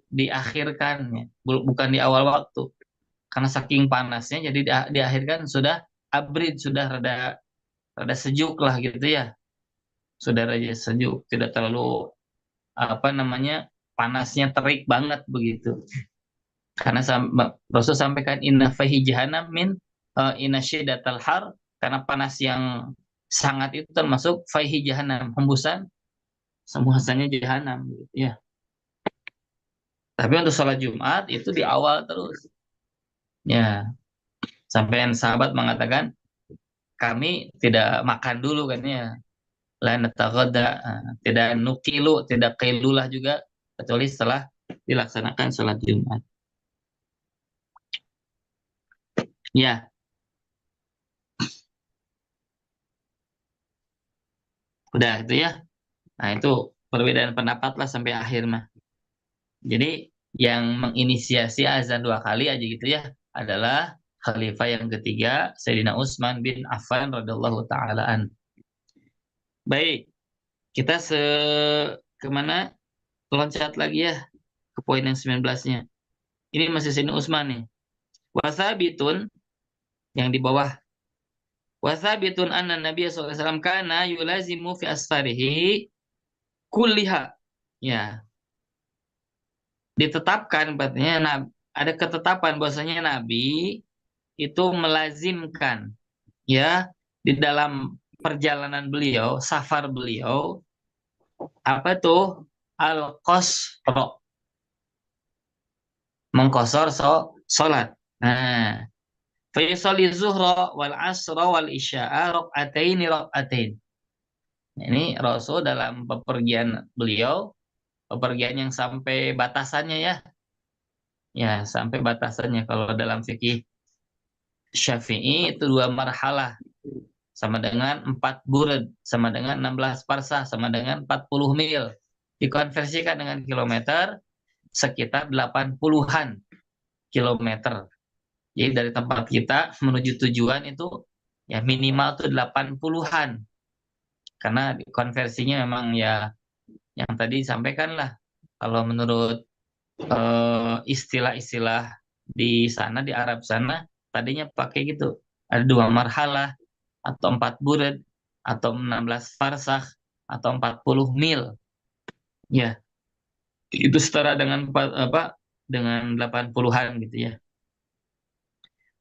diakhirkan ya, bukan di awal waktu. Karena saking panasnya jadi diakhirkan sudah abrid, sudah rada rada sejuk lah gitu ya. Sudah rada sejuk, tidak terlalu panasnya terik banget begitu. Karena Rasul sampaikan inna fahi jahannam min inna syiddatal har, karena panas yang sangat itu termasuk fahi jahannam, hembusan semuanya jahanam gitu ya. Tapi untuk sholat Jumat itu di awal terus. Ya, sampai sahabat mengatakan kami tidak makan dulu kan ya. La nataghadda, tidak nukilu, tidak kailulah juga kecuali setelah dilaksanakan sholat Jumat. Ya, udah itu ya. Nah, itu perbedaan pendapat lah sampai akhir mah. Jadi yang menginisiasi azan 2 kali aja gitu ya adalah khalifah yang ketiga Sayyidina Utsman bin Affan radhiyallahu taalaan. Baik, kita kemana? Loncat lagi ya ke poin yang 19-nya. Ini masih Sayyidina Utsman nih. Wasabitun yang di bawah. Wasabitun anna Nabi sallallahu alaihi wasallam kana yulazimu fi asfarihi kulliha. Ya, ditetapkan berarti ada ketetapan bahwasanya Nabi itu melazimkan ya di dalam perjalanan beliau, safar beliau apa tuh al-qasra, mengkosor salat. Nah, fa yusalli zuhra wal asra wal isya'a raq'atain. Ini Rasul dalam bepergian beliau, bepergian yang sampai batasannya ya. Ya, sampai batasannya kalau dalam fikih Syafi'i itu 2 marhalah sama dengan 4 burud, sama dengan 16 parsah, sama dengan 40 mil. Dikonversikan dengan kilometer sekitar 80-an kilometer. Jadi dari tempat kita menuju tujuan itu ya minimal tuh 80-an. Karena konversinya memang ya yang tadi disampaikan lah. Kalau menurut istilah-istilah di sana di Arab sana tadinya pakai gitu. Ada 2 marhalah atau 4 burud atau 16 farsakh atau 40 mil. Ya, itu setara dengan apa? Dengan 80-an gitu ya.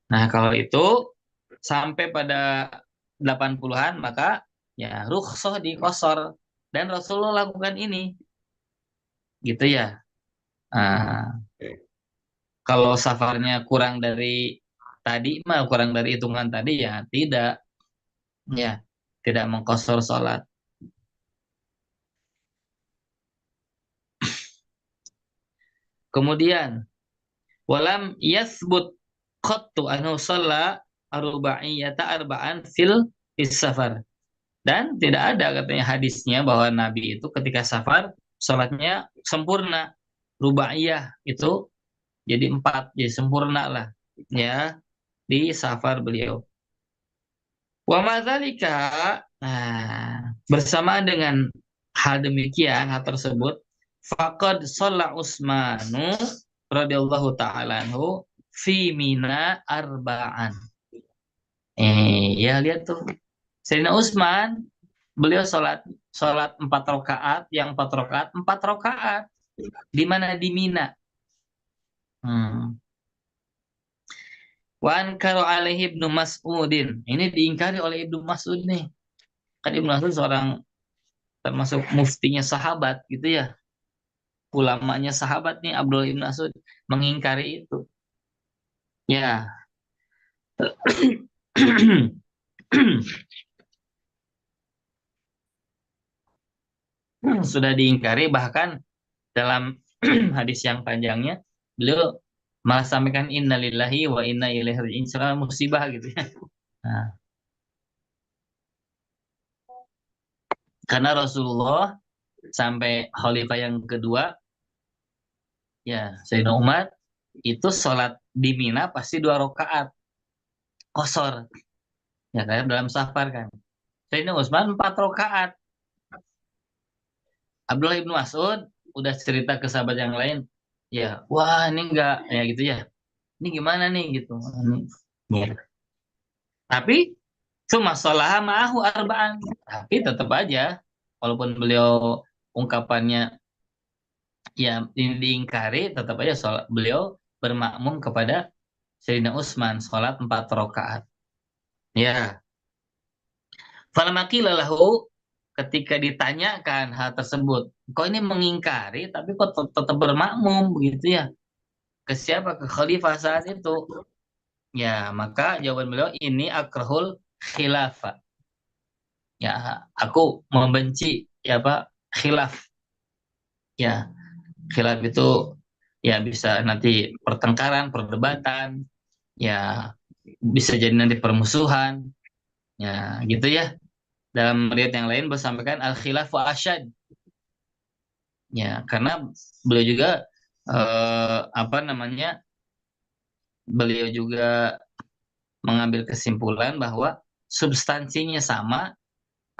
Nah, kalau itu sampai pada 80-an maka ya rukhsah dikosor dan Rasulullah lakukan ini. Gitu ya. Nah, kalau safarnya kurang dari tadi mah kurang dari hitungan tadi ya tidak mengkosor sholat. Kemudian walam yasbut qattu anhu shalla arba'iyata arba'an fil safar. Dan tidak ada katanya hadisnya bahwa Nabi itu ketika safar sholatnya sempurna. Rubaiyah itu jadi 4, jadi sempurna lah ya di safar beliau. Wa madzalika, nah, bersamaan dengan hal demikian, hal tersebut, faqad shalla Utsmanu radhiyallahu taala anhu fi Mina arba'an. Ya lihat tuh. Sayyidina Utsman beliau sholat 4 rakaat, yang 4 rakaat, 4 rakaat di mana di Mina. Wa ankaru alaihi Ibnu Mas'udin. Ini diingkari oleh Ibnu Mas'ud nih. Kan Ibnu Mas'ud seorang termasuk muftinya sahabat gitu ya. Ulamanya sahabat nih Abdullah Ibnu Mas'ud mengingkari itu. Ya. Sudah diingkari bahkan dalam hadis yang panjangnya beliau malah sampaikan innalillahi wa inna ilaihi raji'un, musibah gitu ya. Nah, karena Rasulullah sampai khalifah yang kedua ya Sayyidina Umar itu sholat di Mina pasti 2 rakaat kosor ya kayak dalam safar kan. Sayyidina Utsman 4 rakaat. Abdullah ibnu Mas'ud udah cerita ke sahabat yang lain ya wah ini enggak ya gitu ya, ini gimana nih gitu ya. Tapi cuma sholah ma'ahu arba'an, tapi tetap aja walaupun beliau ungkapannya ya ini diingkari, tetap aja beliau bermakmum kepada Sayyidina Utsman sholat 4 rakaat. Ya. Falamaqila lahu, ketika ditanyakan hal tersebut, kok ini mengingkari tapi kok tetap bermakmum begitu ya? Ke siapa? Ke khalifah saat itu. Ya, maka jawaban beliau ini akrahul khilafa. Ya, aku membenci ya Pak khilaf. Ya, khilaf itu ya bisa nanti pertengkaran, perdebatan, ya bisa jadi nanti permusuhan, ya gitu ya. Dalam riwayat yang lain bersampaikan al khilafu asyad, ya karena beliau juga apa namanya, beliau juga mengambil kesimpulan bahwa substansinya sama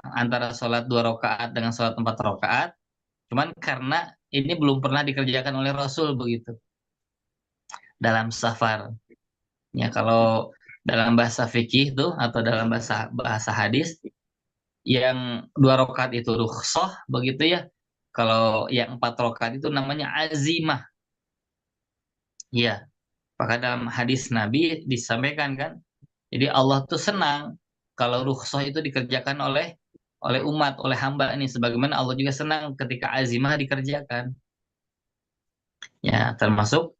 antara sholat 2 rakaat dengan sholat 4 rakaat, cuman karena ini belum pernah dikerjakan oleh Rasul begitu dalam safar. Ya kalau dalam bahasa fikih tuh atau dalam bahasa bahasa hadis, yang 2 rakaat itu rukhsah begitu ya. Kalau yang 4 rakaat itu namanya azimah. Ya, maka dalam hadis Nabi disampaikan kan, jadi Allah tuh senang kalau rukhsah itu dikerjakan oleh umat, oleh hamba ini, sebagaimana Allah juga senang ketika azimah dikerjakan. Ya, termasuk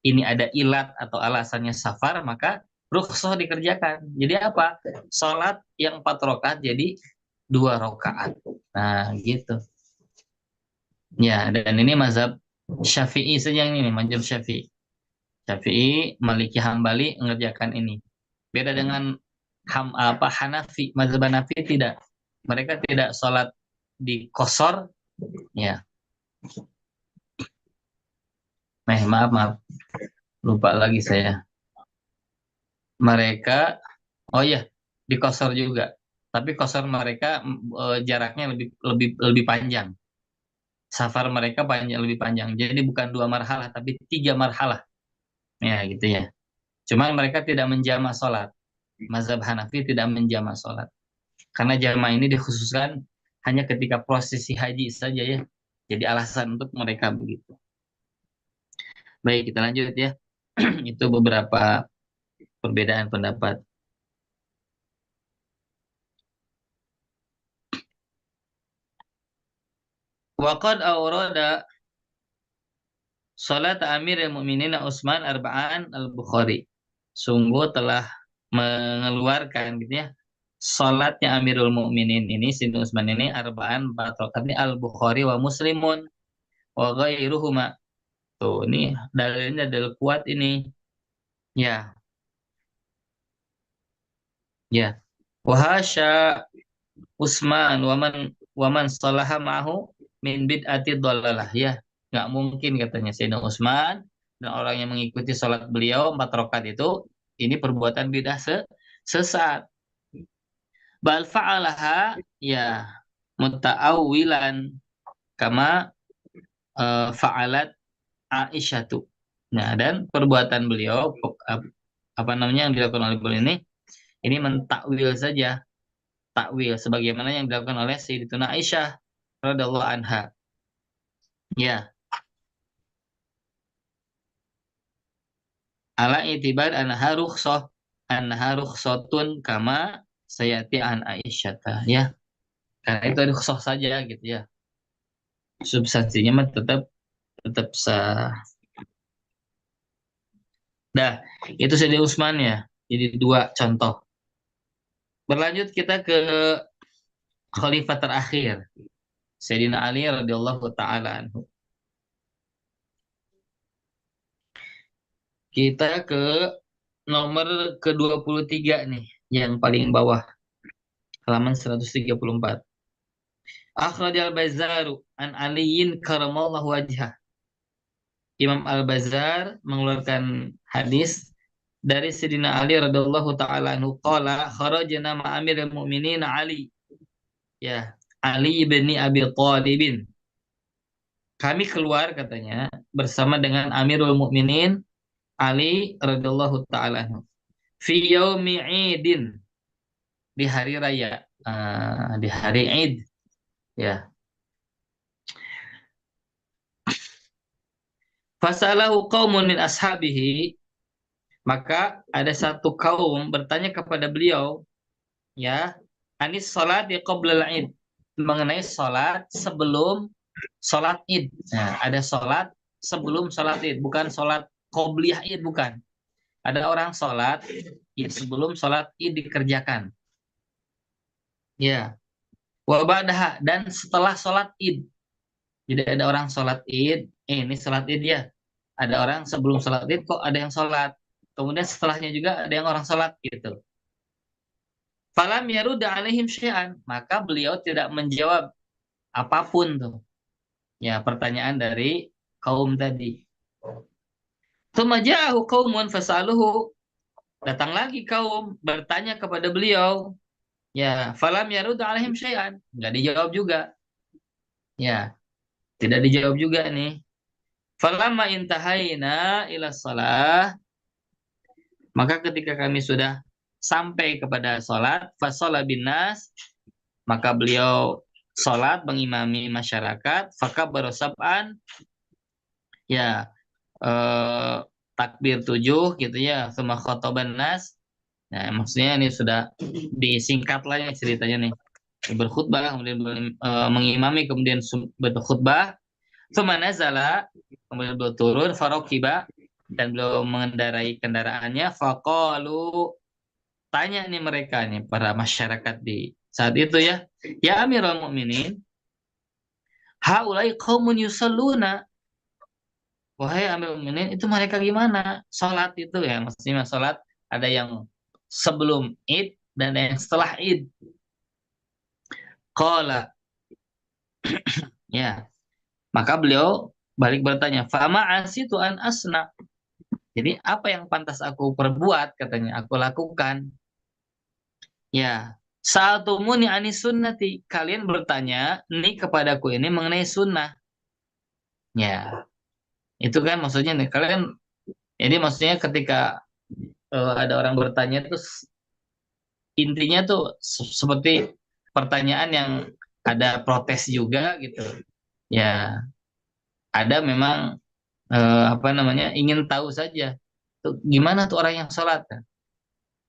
ini ada ilat atau alasannya safar, maka rukhsah dikerjakan. Jadi apa? Salat yang 4 rakaat jadi 2 rakaat. Nah, gitu. Ya, dan ini mazhab Syafi'i saja yang ini, mazhab Syafi'i. Syafi'i, Maliki, Hambali mengerjakan ini. Beda dengan Hanafi, mazhab Hanafi tidak. Mereka tidak sholat di kosor, ya. Maaf, maaf, lupa lagi saya. Mereka, oh iya, di kosor juga. Tapi kosor mereka jaraknya lebih lebih lebih panjang. Safar mereka lebih panjang. Jadi bukan 2 marhalah, tapi 3 marhalah. Ya, gitu ya. Cuma mereka tidak menjama sholat. Mazhab Hanafi tidak menjama sholat. Karena jamaah ini dikhususkan hanya ketika prosesi haji saja ya. Jadi alasan untuk mereka begitu. Baik, kita lanjut ya. Itu beberapa perbedaan pendapat. Waqad awrada salat Amirul Mukminin Utsman arba'an al-Bukhari. Sungguh telah mengeluarkan gitu ya. Salatnya Amirul Mukminin ini Sayyidina Utsman ini arba'an 4 rakaat ini al-Bukhari wa Muslimun wa ghairuhuma. Tuh, ini dalilnya dalil kuat ini. Ya, ya. Wahasya Utsman waman salaha ma'hu min bid'ati dhalalah. Ya, nggak mungkin katanya Sayyidina Utsman dan orang yang mengikuti sholat beliau 4 rakaat itu ini perbuatan bid'ah sesat. Bal fa'alaha ya muta'awwilan kama fa'alat Aisyatu. Nah, dan perbuatan beliau apa namanya yang dilakukan oleh beliau ini mentakwil saja, takwil sebagaimana yang dilakukan oleh Sayyidatuna Aisyah radhiyallahu anha. Ya, ala itibar anha rukhsatun kama sayati an Aisyah ya. Karena itu rukhsah saja gitu ya. Substansinya mah tetap tetap sah. Dah, itu Sayyidina Utsman ya. Jadi 2 contoh. Berlanjut kita ke khalifah terakhir, Sayyidina Ali radhiyallahu taala anhu. Kita ke nomor ke-23 nih, yang paling bawah, halaman 134. Akhrajal Bazaru an Aliyin karamallahu wajhah. Imam Al-Bazar mengeluarkan hadis dari Sayyidina Ali radhiyallahu taala anhu qala kharajna ma Amirul Mukminin Ali. Ya, Ali bin Abi Thalib. Kami keluar katanya bersama dengan Amirul Mukminin Ali radhiyallahu taala anhu. Fi yaumi Idin, di hari raya, di hari Id, ya. Fasalahu qaumun min ashabihi, maka ada satu kaum bertanya kepada beliau, ya, anis salat di qabla Id, mengenai salat sebelum salat Id. Nah, ada salat sebelum salat Id, bukan salat qobliyah Id, bukan. Ada orang salat sebelum salat Id dikerjakan. Ya, wa ba'daha, dan setelah sholat id. Jadi ada orang sholat id, ini sholat id ya. Ada orang sebelum sholat id kok ada yang sholat. Kemudian setelahnya juga ada yang orang sholat gitu. Falam yarudda alaihim syai'an, maka beliau tidak menjawab apapun tuh. Ya, pertanyaan dari kaum tadi. Tsumma ja'ahu qaumun fasaluhu, datang lagi kaum bertanya kepada beliau. Ya, falam yarudda alaihim syai'an, enggak dijawab juga. Ya, tidak dijawab juga nih. Falamma intahaina ila shalah, maka ketika kami sudah sampai kepada sholat, fasola binas, maka beliau sholat mengimami masyarakat, fakabbaru sab'an, ya, eh, takbir 7 gitu ya, sama khotoban nas. Nah, maksudnya ini sudah disingkat lah ya ceritanya nih. Berkhutbah, kemudian mengimami, kemudian berkhutbah. Tsumma nazala, kemudian beliau turun, farokiba, dan beliau mengendarai kendaraannya. Faqalu, tanya nih mereka nih, para masyarakat di saat itu ya. Ya Amirul Mukminin, haulai qaumun yusalluna. Wahai Amirul Mukminin, itu mereka gimana? Salat itu ya, maksudnya salat ada yang sebelum Id dan ada yang setelah Id. Qala, ya. Maka beliau balik bertanya, "Fama asitu an asna." Jadi apa yang pantas aku perbuat, katanya, aku lakukan. Ya, sa'atumuni anis sunnati. Kalian bertanya nih kepadaku ini mengenai sunnah. Ya, itu kan maksudnya nih, kalian, jadi maksudnya ketika ada orang bertanya itu intinya tuh seperti pertanyaan yang ada protes juga gitu. Ya, ada memang apa namanya, ingin tahu saja. Tuh, gimana tuh orang yang sholat?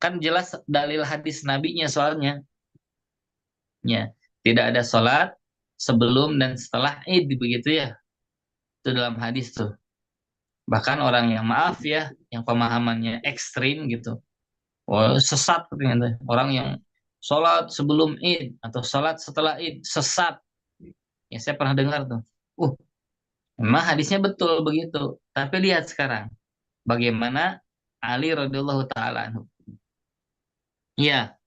Kan jelas dalil hadis nabinya soalnya. Ya, tidak ada sholat sebelum dan setelah Id begitu ya. Itu dalam hadis tuh. Bahkan orang yang maaf ya, yang pemahamannya ekstrim gitu. Oh, sesat katanya. Orang yang sholat sebelum Id atau sholat setelah Id sesat. Ya saya pernah dengar tuh. Uh, memang hadisnya betul begitu. Tapi lihat sekarang bagaimana Ali radhiyallahu taala anhu. Ya,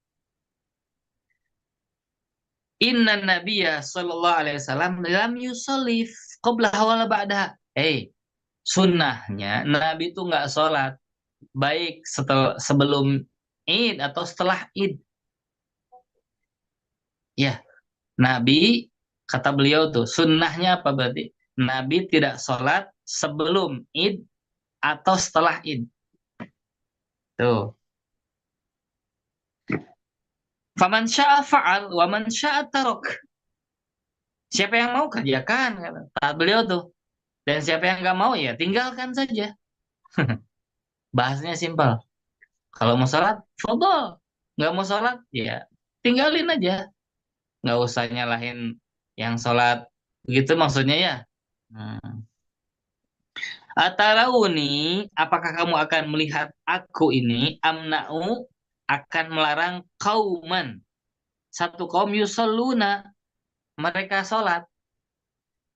inna nabiyya sallallahu alaihi wasallam lam yusallif qabla wala ba'da. Sunnahnya Nabi itu nggak sholat baik setelah, sebelum Id atau setelah Id. Ya, Nabi, kata beliau tuh, sunnahnya apa berarti? Nabi tidak sholat sebelum Id atau setelah Id. Tuh. Faman sya'a fa'al wa man sya'a tarok. Siapa yang mau kerjakan, kata beliau tuh. Dan siapa yang nggak mau ya tinggalkan saja. Bahasnya simpel. Kalau mau sholat, fadol. Nggak mau sholat, ya tinggalin aja. Nggak usah nyalahin yang sholat. Begitu maksudnya ya. Hmm. Atarauni, apakah kamu akan melihat aku ini amna'u, akan melarang kauman, satu kaum yusalluna, mereka sholat,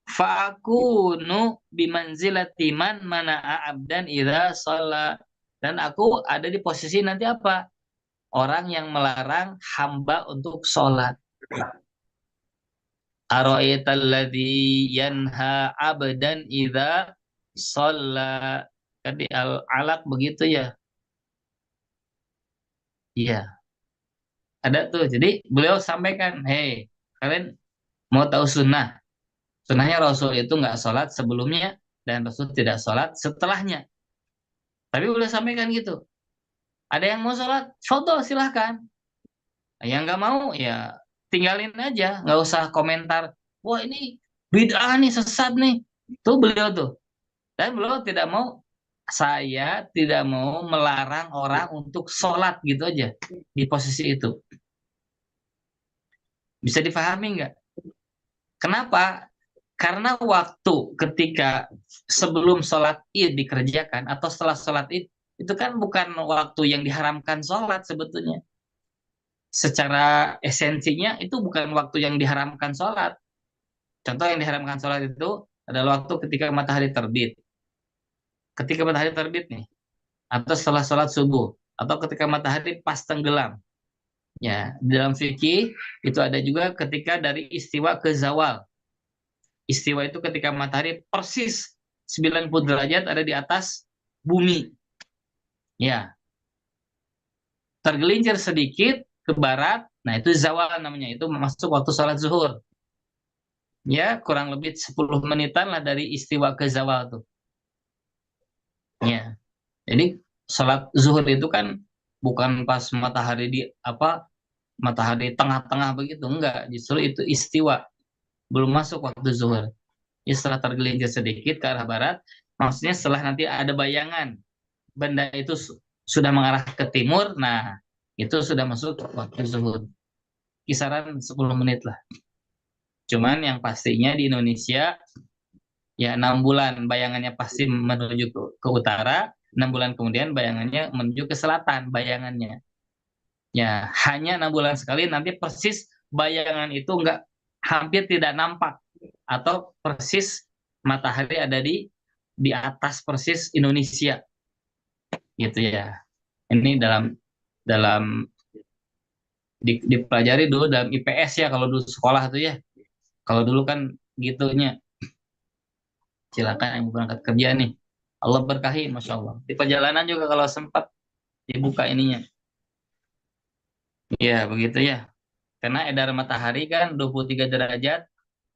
fa'akunu bimanzilati man mana'a abdan idza sholat, dan aku ada di posisi nanti apa? Orang yang melarang hamba untuk sholat. Ara'aitalladzi yanha abdan idza shalla. Kan di al-alaq begitu ya. Iya, ada tuh. Jadi beliau sampaikan, "Hei, kalian mau tahu sunnah? Sunnahnya Rasul itu nggak sholat sebelumnya dan Rasul tidak sholat setelahnya." Tapi beliau sampaikan gitu. Ada yang mau sholat, foto silahkan. Yang nggak mau ya tinggalin aja, nggak usah komentar. Wah ini bid'ah nih, sesat nih. Tuh beliau tuh. Dan beliau tidak mau, saya tidak mau melarang orang untuk sholat gitu aja di posisi itu. Bisa difahami nggak? Kenapa? Karena waktu ketika sebelum sholat id dikerjakan atau setelah sholat id, itu kan bukan waktu yang diharamkan sholat sebetulnya. secara esensinya itu bukan waktu yang diharamkan sholat. Contoh yang diharamkan sholat itu adalah waktu ketika matahari terbit. Ketika matahari terbit nih, atau setelah sholat subuh, atau ketika matahari pas tenggelam. Ya, di dalam fikih itu ada juga ketika dari istiwa ke zawal. Istiwa itu ketika matahari persis 90 derajat ada di atas bumi. Ya, tergelincir sedikit ke barat, nah itu zawal namanya, itu masuk waktu sholat zuhur. Ya, kurang lebih 10 menitan lah dari istiwa ke zawal tuh. Ya, jadi sholat zuhur itu kan bukan pas matahari di apa matahari tengah-tengah begitu, enggak, justru itu istiwa, belum masuk waktu zuhur. Ya, setelah tergelincir sedikit ke arah barat, maksudnya setelah nanti ada bayangan benda itu sudah mengarah ke timur, nah itu sudah masuk waktu zuhur. Kisaran 10 menit lah. Cuman yang pastinya di Indonesia ya 6 bulan bayangannya pasti menuju ke utara, 6 bulan kemudian bayangannya menuju ke selatan bayangannya. Ya, hanya 6 bulan sekali nanti persis bayangan itu enggak, hampir tidak nampak, atau persis matahari ada di atas persis Indonesia gitu ya. Ini dalam dalam dipelajari dulu dalam IPS ya, kalau dulu sekolah tuh ya. Kalau dulu kan gitunya. Silakan yang berangkat kerja nih. Allah berkahi, Masya Allah. Di perjalanan juga kalau sempat dibuka ininya. Ya, begitu ya. Karena edar matahari kan 23 derajat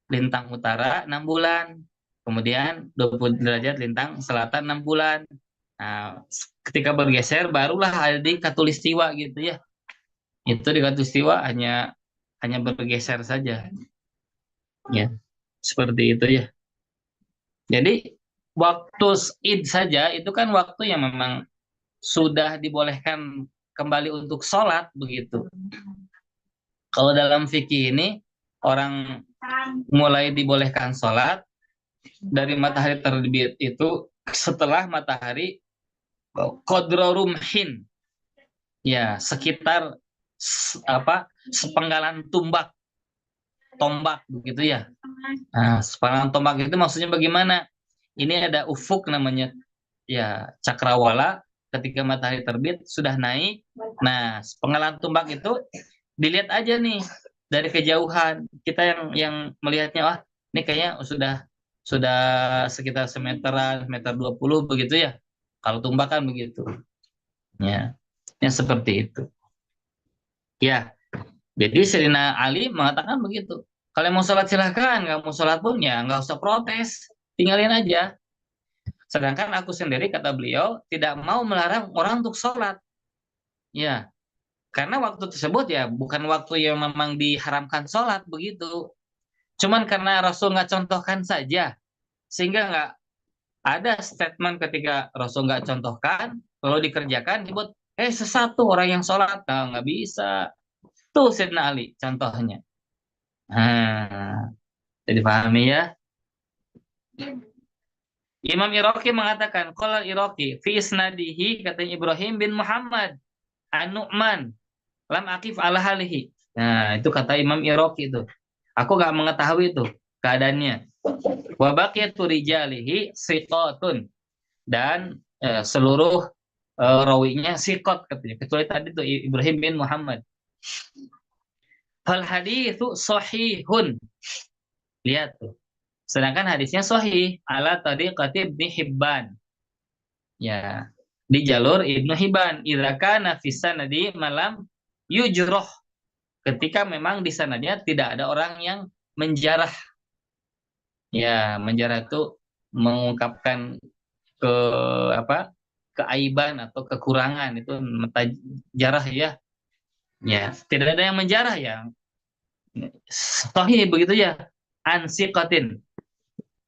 lintang utara 6 bulan. Kemudian 20 derajat lintang selatan 6 bulan. Nah, ketika bergeser barulah ada di Katulistiwa gitu ya. Itu di Katulistiwa hanya bergeser saja. Ya, seperti itu ya. Jadi waktu Id saja itu kan waktu yang memang sudah dibolehkan kembali untuk sholat begitu. Kalau dalam fikih ini orang mulai dibolehkan sholat dari matahari terbit itu setelah matahari qadra rumhin, ya sekitar sepenggalan tombak begitu ya. Nah, sepenggalan tombak itu maksudnya bagaimana? Ini ada ufuk namanya ya, cakrawala, ketika matahari terbit sudah naik. Nah, sepenggalan tombak itu dilihat aja nih dari kejauhan. Kita yang melihatnya, wah ini kayaknya sudah sekitar semeteran, meter 20 begitu ya. Kalau tumbak kan begitu. Ya, yang seperti itu. Ya, jadi Sayyidina Ali mengatakan begitu. Kalau mau sholat silahkan, nggak mau sholat pun ya nggak usah protes, tinggalin aja. Sedangkan aku sendiri, kata beliau, tidak mau melarang orang untuk sholat. Ya, karena waktu tersebut ya bukan waktu yang memang diharamkan sholat begitu. Cuman karena Rasul nggak contohkan saja, sehingga nggak ada statement ketika Rasul nggak contohkan, kalau dikerjakan disebut, sesat tuh orang yang sholat. Nah, nggak bisa. Tuh Sayyidina Ali contohnya. Nah, jadi pahami ya. Imam Iraqi mengatakan, qala Iraqi fi isnadihi, katanya Ibrahim bin Muhammad An-Nu'man lam akif ala halihi. Nah, itu kata Imam Iraqi itu. Aku nggak mengetahui itu keadaannya. Wa baqiyatu rijalihi siqatun, dan seluruh rawinya siqat katanya, kecuali tadi tuh Ibrahim bin Muhammad. Fal haditsu sahihun. Lihat tuh. Sedangkan hadisnya sahih ala tariqati Ibnu Hibban. Ya, di jalur Ibnu Hibban. Idza kana fi sanadi malam yujroh, ketika memang di sanadnya tidak ada orang yang menjarah. Ya, menjarah itu mengungkapkan ke apa? Keaiban atau kekurangan, itu jarah ya. Ya, tidak ada yang menjarah ya. Sahih begitu ya. Ansiqatin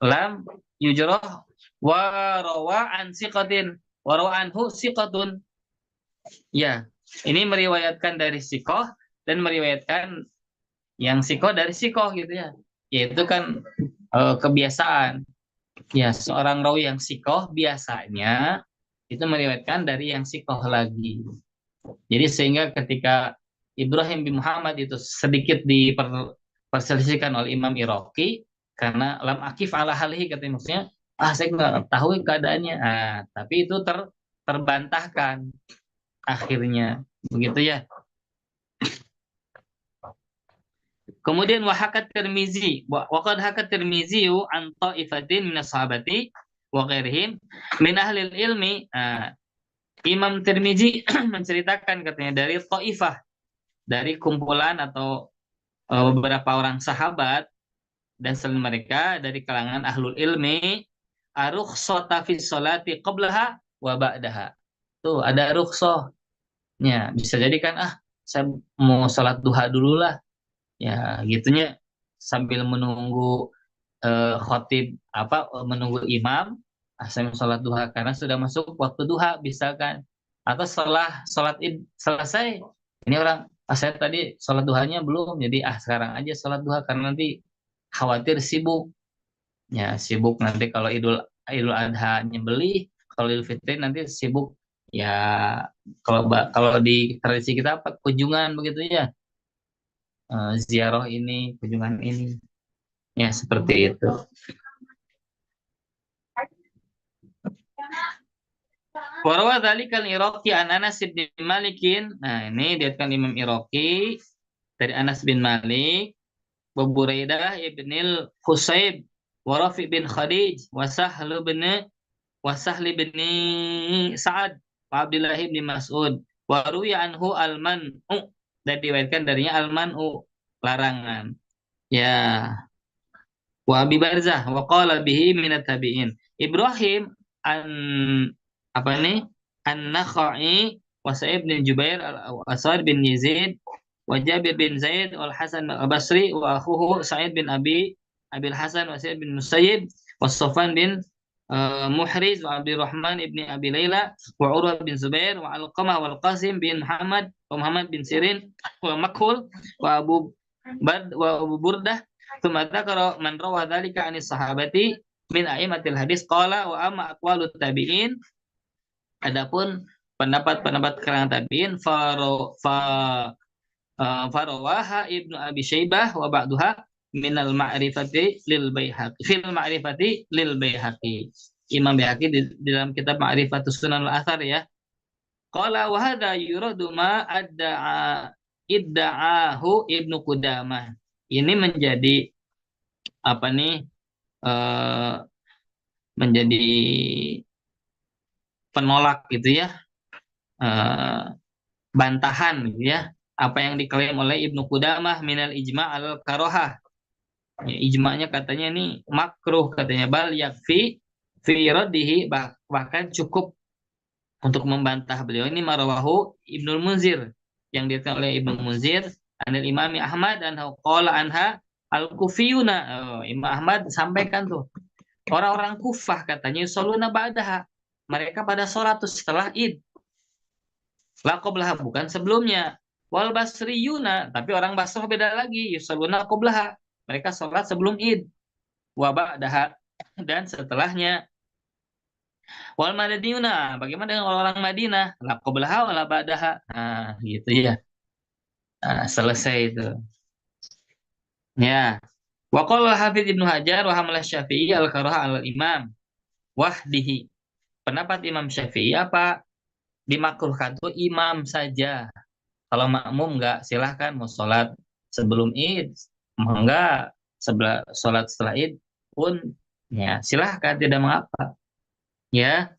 lam yujroh wa rawa ansiqatin wa rawa anhu siqatun. Ya, ini meriwayatkan dari sikoh dan meriwayatkan yang sikoh dari sikoh gitu ya. Yaitu kan kebiasaan. Ya, seorang rawi yang sikoh biasanya itu meriwayatkan dari yang sikoh lagi. Jadi sehingga ketika Ibrahim bin Muhammad itu sedikit diperselisihkan oleh Imam Iraqi karena lam akif ala halihi, katanya, maksudnya saya nggak tahu keadaannya. Tapi itu terbantahkan akhirnya, begitu ya. Kemudian wahakat Tirmizi, waqad hakat Tirmizi an ta'ifatin min sahabati wa ghairihim min ahli ilmi. Imam Tirmizi menceritakan, katanya, dari ta'ifah, dari kumpulan atau beberapa orang sahabat dan selain mereka dari kalangan ahlul ilmi, arukhsata fi sholati qablaha wa ba'daha. Tuh ada rukhsahnya. Bisa jadi kan, saya mau sholat duha dulu lah. Ya, gitunya, sambil menunggu khotib menunggu imam, saya mau sholat duha karena sudah masuk waktu duha, bisa kan. Atau setelah sholat id selesai, ini orang, saya tadi sholat duhanya belum, jadi sekarang aja sholat duha karena nanti khawatir sibuk. Ya, sibuk nanti kalau Idul Idul Adha nyembelih, kalau Idul Fitri nanti sibuk. Ya, kalau di tradisi kita apa, kunjungan begitu ya. Ziarah ini, kunjungan ini. Ya, seperti itu. Warwa dzalikal Iraqi an Anas bin Malikin. Nah, ini diriwayatkan Imam Iraqi dari Anas bin Malik, wa Buraidah ibnil Husayb, wa Rafi bin Khadij, wa Sahl bin Sa'ad, wa Abdullah bin Mas'ud, wa ruya anhu al-man'u, dan diriwayatkan darinya al-man'u, larangan. Ya, wa Abi Barzah wa qala bihi minat tabi'in. Ibrahim an apa nih? An-Nakhai wa Sa'id bin Jubair al-Asad bin Yazid wa Jabir bin Zaid wal Hasan al-Basri wa akhuhu Sa'id bin Abil Hasan wa Sa'id bin Musayyib wa Safwan bin Muhriz wa Abdurrahman ibni Abi Layla wa Urwah bin Zubair wa Alqamah wal Qasim bin Muhammad wa Muhammad bin Sirin wa Makhul wa Abu Burdah. Tsumma dzakara man rawa dzalika anis sahabati min a'immatil hadis qala wa amma aqwalut tabi'in. Adapun pendapat-pendapat kalangan tabi'in farawaha Ibnu Abi Syaibah wa ba'duha minal ma'rifati lil Baihaqi fil ma'rifati lil Baihaqi. Imam Baihaqi di dalam kitab Ma'rifatus Sunan al-Athar, ya. Qala wa hadza yuradu ma idda'ahu Ibnu Qudamah. Ini menjadi apa nih? Menjadi penolak gitu ya, bantahan gitu ya, apa yang diklaim oleh Ibnu Qudamah minal ijma' al karohah. Ya, ijma'nya katanya ini makruh, katanya, bal yakfi fi raddihi, bahkan cukup untuk membantah beliau. Ini marawahu Ibnul Munzir, yang diriwayatkan oleh Ibnu Munzir anil Imami Ahmad dan qala anha al-Kufiyuna. Imam Ahmad sampaikan tuh, orang-orang Kufah katanya yusalluna ba'daha, mereka pada sholat tuh setelah id. La qablaha, bukan sebelumnya. Wal basriyuna, tapi orang Basrah beda lagi, yusalluna qablaha, mereka sholat sebelum id. Wa ba'daha, dan setelahnya. Wal madiniyuna, bagaimana dengan orang Madinah? La qablaha wa la ba'daha. Gitu ya. Selesai itu. Ya. Wa qala Hafidz Ibnu Hajar wa hamalah Syafi'i al-karaha al-imam wahdihi. Pendapat Imam Syafi'i apa? Dimakruhkan tuh imam saja. Kalau makmum enggak, silahkan mau sholat sebelum id, mau enggak sholat setelah id pun, ya silahkan, tidak mengapa. Ya,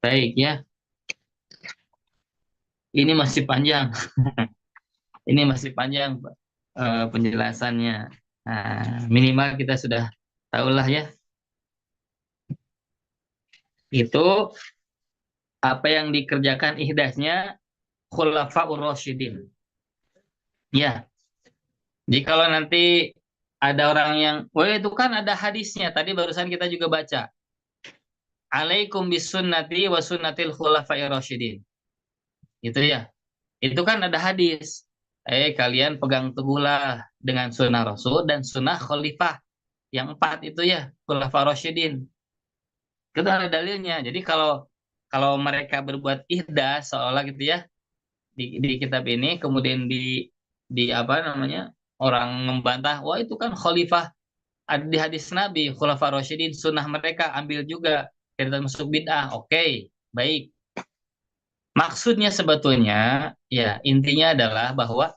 baik ya. Ini masih panjang. Ini masih panjang penjelasannya. Minimal kita sudah tahulah ya. Itu apa yang dikerjakan ihdasnya khulafaur rasyidin. Ya. Jadi kalau nanti ada orang yang, itu kan ada hadisnya. Tadi barusan kita juga baca. Alaikum bisunnati wa sunnatil khulafa'ir rasyidin. Gitu ya. Itu kan ada hadis. Kalian pegang teguhlah dengan sunnah Rasul dan sunnah khalifah yang 4 itu ya, khulafa'ir rasyidin. Itu ada dalilnya. Jadi kalau mereka berbuat ihdas seolah gitu ya, di kitab ini, kemudian di apa namanya, orang membantah, wah itu kan khalifah, ada di hadis Nabi, khulafa Rasyidin, sunnah mereka ambil juga, tidak termasuk bid'ah. Oke, baik. Maksudnya sebetulnya, ya intinya adalah bahwa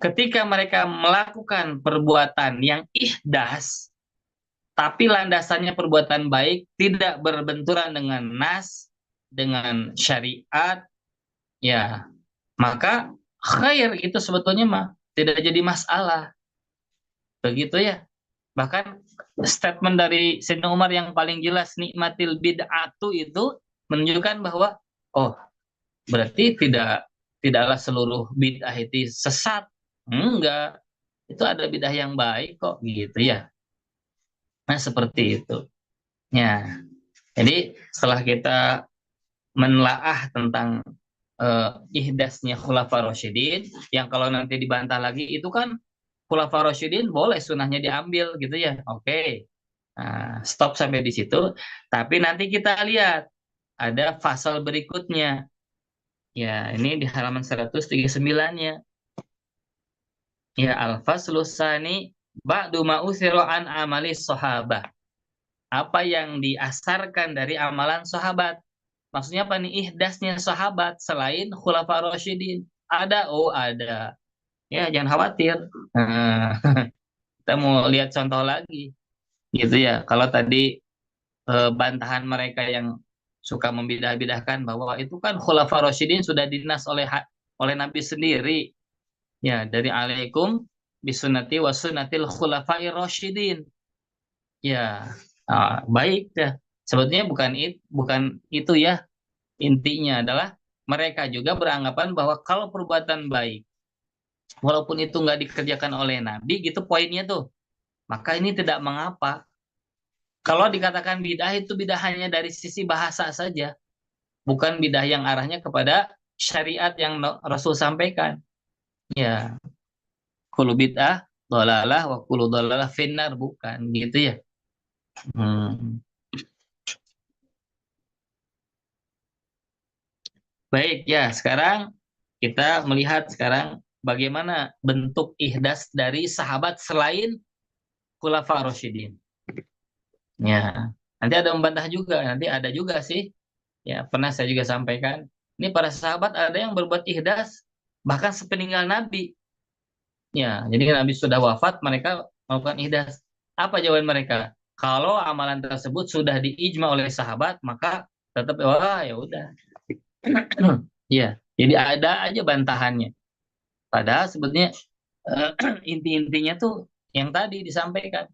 ketika mereka melakukan perbuatan yang ihdas, tapi landasannya perbuatan baik, tidak berbenturan dengan nas, dengan syariat, ya maka khair itu sebetulnya mah tidak jadi masalah. Begitu ya. Bahkan statement dari Sayyidina Umar yang paling jelas, nikmatil bid'atu, itu menunjukkan bahwa oh, berarti tidaklah seluruh bid'ah itu sesat. Enggak. Itu ada bid'ah yang baik kok gitu ya. Nah, seperti itu. Ya. Jadi setelah kita menelaah tentang ihdasnya Khulafa Rasyidin, yang kalau nanti dibantah lagi itu kan Khulafa Rasyidin boleh sunnahnya diambil gitu ya. Oke. Nah, stop sampai di situ. Tapi nanti kita lihat ada pasal berikutnya. Ya, ini di halaman 139-nya. Ya, al-faslu tsani ba'du ma uthira an amali sahabah. Apa yang diasarkan dari amalan sahabat. Maksudnya apa nih? Ihdasnya sahabat selain Khulafa Rasyidin. Ada? Oh, ada. Ya, jangan khawatir. Nah, kita mau lihat contoh lagi. Gitu ya. Kalau tadi bantahan mereka yang suka membidah-bidahkan bahwa itu kan Khulafa Rasyidin sudah dinas oleh Nabi sendiri. Ya, dari alaikum bisunnati wa sunnatil khulafai rasyidin. Ya, baik ya. Sebetulnya bukan itu ya. Intinya adalah mereka juga beranggapan bahwa kalau perbuatan baik, walaupun itu nggak dikerjakan oleh Nabi, gitu poinnya tuh. Maka ini tidak mengapa. Kalau dikatakan bidah, itu bidah hanya dari sisi bahasa saja, bukan bidah yang arahnya kepada syariat yang Rasul sampaikan. Ya, kullu bid'ah dhalalah wa kullu dhalalah finnar, bukan gitu ya. Hmm. Baik ya, sekarang kita melihat sekarang bagaimana bentuk ihdas dari sahabat selain Khulafa Rasyidin. Ya, nanti ada membantah juga, nanti ada juga sih. Ya, pernah saya juga sampaikan. Ini para sahabat ada yang berbuat ihdas bahkan sepeninggal Nabi. Ya, jadi Nabi sudah wafat, mereka melakukan ihdas. Apa jawaban mereka? Kalau amalan tersebut sudah diijma oleh sahabat, maka tetap wah ya udah. Ya, jadi ada aja bantahannya. Padahal sebetulnya inti-intinya tuh yang tadi disampaikan.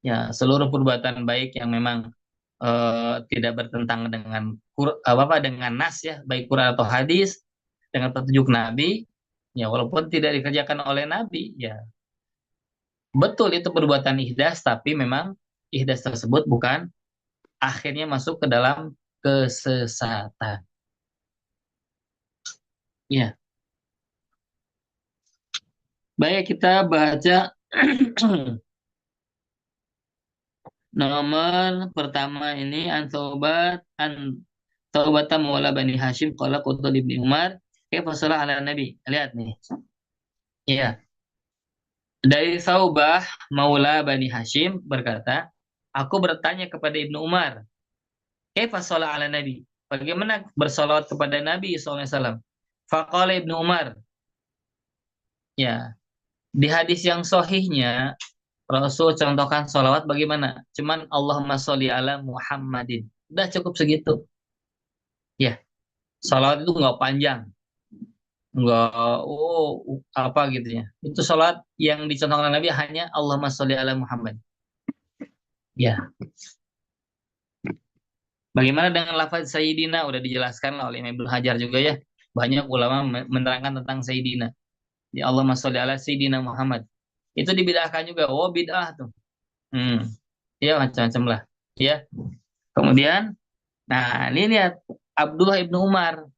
Ya, seluruh perbuatan baik yang memang tidak bertentangan dengan dengan nas ya, baik Quran atau hadis, dengan petunjuk Nabi, ya walaupun tidak dikerjakan oleh Nabi, ya betul itu perbuatan ihdas, tapi memang ihdas tersebut bukan akhirnya masuk ke dalam kesesatan. Ya, baik kita baca nomor pertama ini, an Taubata Maula Bani Hashim qala qultu li Ibnu Umar kaifa shalah ala Nabi. Lihat nih. Iya, dari Taubah Maula Bani Hashim berkata, aku bertanya kepada Ibnu Umar, kaifa shalah ala Nabi? Bagaimana bersolawat kepada Nabi SAW? Faqala Ibnu Umar, ya, di hadis yang sohihnya Rasul contohkan solawat bagaimana? Cuman Allahumma sholli ala Muhammadin. Udah cukup segitu. Ya, solawat itu nggak panjang, nggak apa gitu ya. Itu sholat yang dicontohkan Nabi hanya Allahumma sholli ala Muhammad. Ya. Bagaimana dengan lafaz Sayyidina? Udah dijelaskan oleh Imam Ibnu Hajar juga ya. Banyak ulama menerangkan tentang Sayyidina. Ya Allahumma sholli ala Sayyidina Muhammad. Itu dibidahkan juga. Oh, bid'ah tuh. Hmm. Ya macam-macam lah. Ya. Kemudian, nah ini lihat Abdullah Ibnu Umar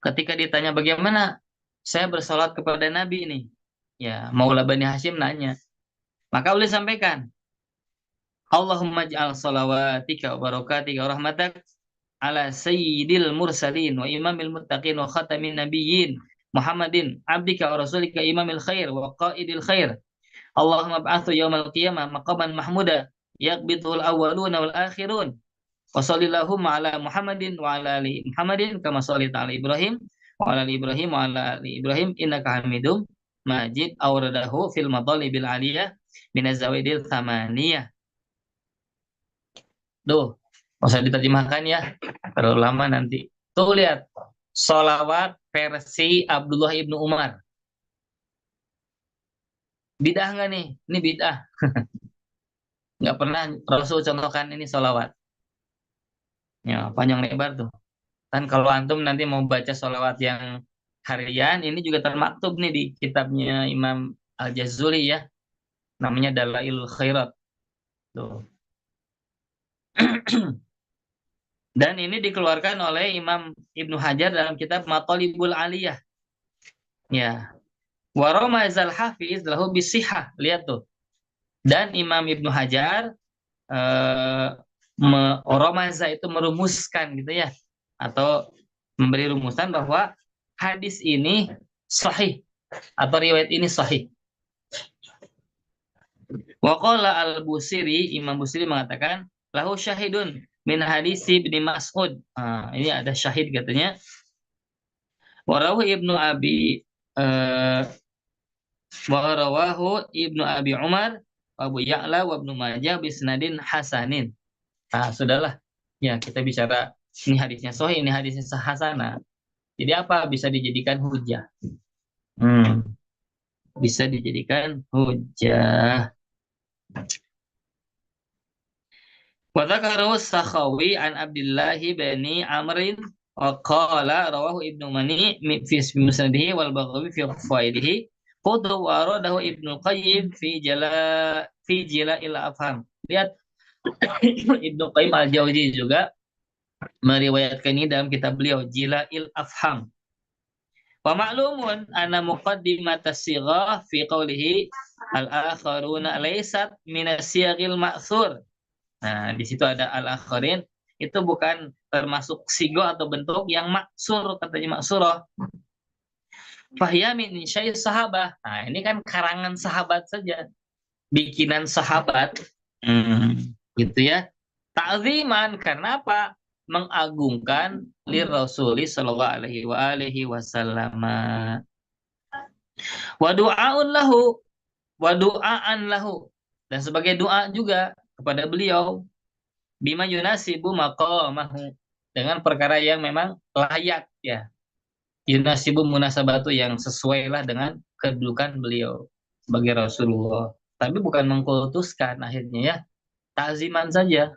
ketika ditanya bagaimana saya bersolat kepada Nabi ini. Ya, Maula Bani Hashim nanya. Maka boleh sampaikan, Allahumma ja'al salawatika wa barakatika wa rahmatak ala sayyidil mursalin wa imamil muttaqin wa khatamin nabiyyin Muhammadin abdika wa rasulika imamil khair wa qaidil khair. Allahumma ba'athu yaumal qiyamah maqaman mahmuda yaqbidul awwaluna wal akhirun. Wa sallallahu ala Muhammadin wa ala ali Muhammadin kama shallaita ala Ibrahim wa ala ali Ibrahim wa ala ali Ibrahim innaka Hamidum Majid awradahu fil madalibil aliyah minaz zawaidil thamaniyah. Tuh, nggak usah diterjemahkan ya, terlalu lama nanti. Tuh lihat, sholawat versi Abdullah ibnu Umar. Bid'ah nggak nih? Ini bid'ah. Nggak pernah Rasul contohkan ini sholawat. Ya, panjang lebar tuh. Kan kalau antum nanti mau baca sholawat yang harian, ini juga termaktub nih di kitabnya Imam Al-Jazuli ya. Namanya Dalailul Khairat. Tuh. Dan ini dikeluarkan oleh Imam Ibnu Hajar dalam kitab Mathalibul Aliyah. Ya. Wa ramazal hafiz lahu bisihah. Lihat tuh. Dan Imam Ibnu Hajar ramaza itu merumuskan gitu ya. Atau memberi rumusan bahwa hadis ini sahih atau riwayat ini sahih. Wa qala al-Busiri, Imam Busiri mengatakan lahu syahidun min hadisi Ibnu Mas'ud. Ini ada syahid katanya. Warawahu Ibnu Abi Umar, Abu Ya'la wa Ibnu Majah bisnadin hasanin. Sudahlah. Ya, kita bicara ini hadisnya sahih, ini hadisnya hasanah. Jadi apa? Bisa dijadikan hujah. Bisa dijadikan hujah. Wa dzakarahu Sakhawi an Abdullah bin Amr wa qala rawahu Ibnu Mani fi musnadihi wal Baghawi fi fawaidihi qad waradahu Ibnu Qayyim fi Jila'il Afham. Lihat Ibnu Qayyim Al-Jauzi juga meriwayatkan ini dalam kitab beliau Jila'il Afham. Wa ma'lumun anna muqaddimat as-sighah fi qawlihi al-akharuna laysat min as-sighil ma'thur. Nah, di situ ada al-akharin, itu bukan termasuk sigo atau bentuk yang maksur, katanya maksurah. Fahya min syai' sahabah. Nah, ini kan karangan sahabat saja. Bikinan sahabat. Gitu ya. Ta'ziman, karena apa? Mengagungkan li Rasuli sallallahu alaihi wasallam. Wa du'aun lahu, wa du'aan lahu. Dan sebagai doa juga kepada beliau bima yunasibu maqamahu, dengan perkara yang memang layak ya, yunasibu munasabatu, yang sesuai lah dengan kedudukan beliau sebagai Rasulullah, tapi bukan mengkultuskan akhirnya ya, ta'ziman saja.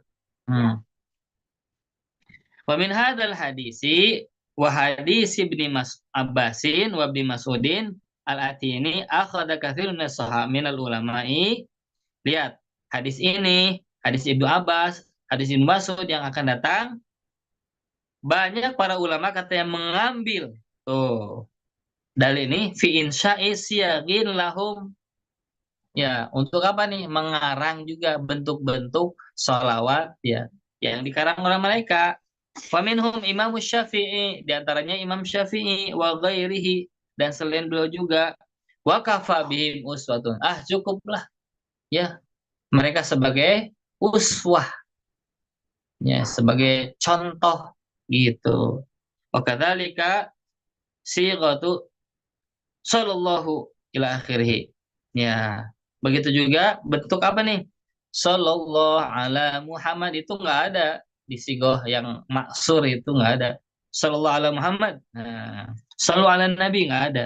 Wa min hadzal hadisi wa hadis Ibnu Abbasin wa Ibnu Mas'udin al-Atini akhadha katsirun minal ulama'i. Lihat hadis ini, hadis Ibnu Abbas, hadis Ibnu Mas'ud yang akan datang, banyak para ulama katanya mengambil dalil ini fi insya'i siyagin lahum. Ya, untuk apa nih? Mengarang juga bentuk-bentuk sholawat ya yang dikarang oleh mereka. Wa minhum Imam Syafi'i, di antaranya Imam Syafi'i wa ghairihi, dan selain beliau juga. Wa kafa bihim uswatun. Cukuplah ya mereka sebagai uswah ya, sebagai contoh gitu. Wa kadzalika sighatu sallallahu ila akhirih. Ya, begitu juga bentuk apa nih? Sallallahu ala Muhammad, itu nggak ada di sigoh yang maksur, itu nggak ada. Sallallahu ala Muhammad. Nah, sallallahu ala Nabi nggak ada.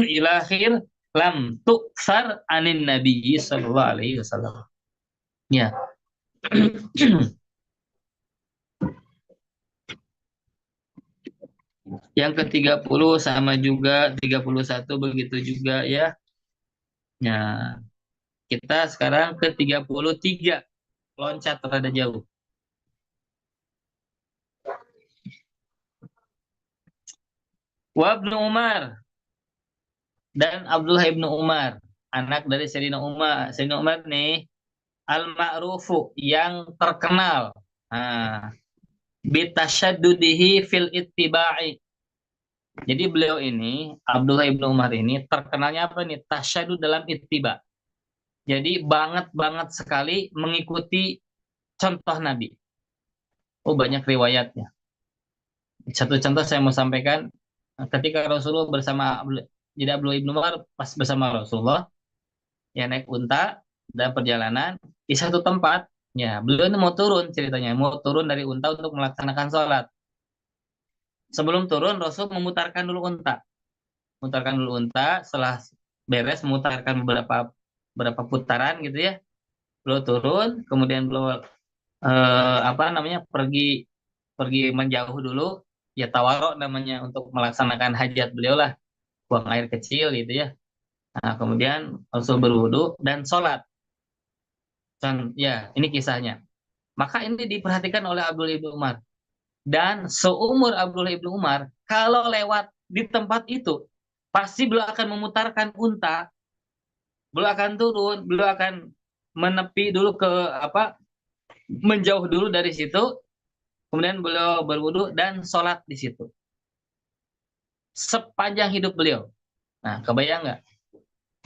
Ila akhir lam tuksar anin Nabi sallallahu alaihi wasallam. Ya. Yang ke-30 sama juga, 31 begitu juga ya. Nah, kita sekarang ke-33. Loncat rada jauh. Wa Ibnu Umar, dan Abdullah ibnu Umar, anak dari Sayyidina Umar. Sayyidina Umar nih al-ma'rufu, yang terkenal. Nah, bitasyadudihi fil ittiba'i. Jadi beliau ini, Abdullah ibnu Umar ini terkenalnya apa nih? Tasyadud dalam ittiba. Jadi banget sekali mengikuti contoh Nabi. Oh, banyak riwayatnya. Satu contoh saya mau sampaikan, ketika Rasulullah jadi Abdullah ibnu Umar pas bersama Rasulullah, ya naik unta dan perjalanan di satu tempat, ya beliau ini mau turun ceritanya, mau turun dari unta untuk melaksanakan sholat. Sebelum turun, Rasul memutarkan dulu unta. Memutarkan dulu unta, setelah beres memutarkan beberapa putaran gitu ya. Beliau turun, kemudian beliau pergi pergi menjauh dulu, ya tawarok namanya untuk melaksanakan hajat beliau lah, buang air kecil gitu ya. Nah, kemudian Rasul berwudu dan sholat. Dan ya, ini kisahnya. Maka ini diperhatikan oleh Abdullah ibnu Umar. Dan seumur Abdullah ibnu Umar, kalau lewat di tempat itu, pasti beliau akan memutarkan unta, beliau akan turun, beliau akan menepi dulu ke menjauh dulu dari situ, kemudian beliau berwudu dan sholat di situ. Sepanjang hidup beliau. Nah, kebayang nggak?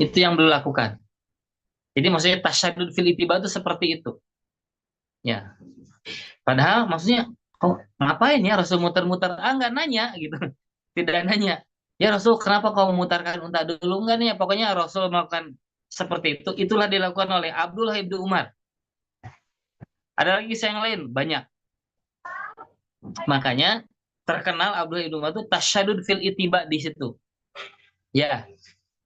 Itu yang beliau lakukan. Jadi maksudnya tasyadud fil ittiba itu seperti itu. Ya. Padahal maksudnya, oh, ngapain ya Rasul muter-muter? Ah, nggak nanya gitu. Tidak nanya. Ya Rasul, kenapa kau memutarkan unta dulu? Enggak nih, pokoknya Rasul melakukan seperti itu. Itulah dilakukan oleh Abdullah ibnu Umar. Ada lagi kisah yang lain, banyak. Makanya terkenal Abdullah ibnu Umar itu tasyadud fil itiba di situ. Ya,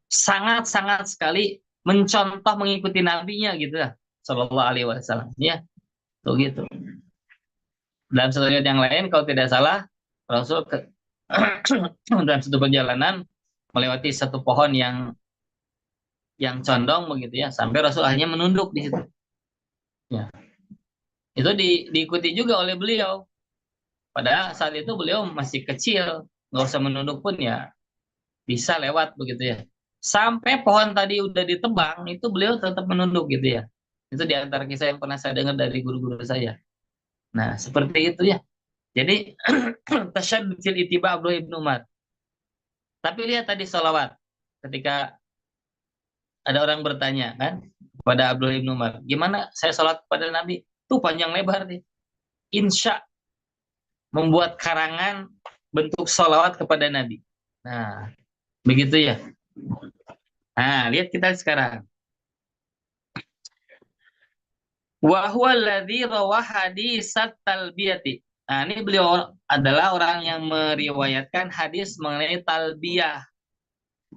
sangat-sangat sekali mencontoh mengikuti nabinya gitu ya, Shallallahu Alaihi Wasallam. Ya, tuh gitu. Dalam satu riwayat yang lain, kalau tidak salah, Rasul dalam satu perjalanan melewati satu pohon yang condong begitu ya, sampai Rasul akhirnya menunduk di situ. Ya, itu diikuti juga oleh beliau. Padahal saat itu beliau masih kecil, nggak usah menunduk pun ya bisa lewat begitu ya. Sampai pohon tadi udah ditebang, itu beliau tetap menunduk gitu ya. Itu di antara kisah yang pernah saya dengar dari guru-guru saya. Nah, seperti itu ya. Jadi tasyadud fil ittiba Abdullah ibnu Umar. Tapi lihat tadi salawat. Ketika ada orang bertanya kan kepada Abdullah ibnu Umar, gimana saya salat kepada Nabi? Tuh panjang lebar nih. Insya membuat karangan bentuk salawat kepada Nabi. Nah, begitu ya. Nah, lihat kita sekarang. Wa huwa alladzi rawah hadisat talbiyati. Nah, ini beliau adalah orang yang meriwayatkan hadis mengenai talbiyah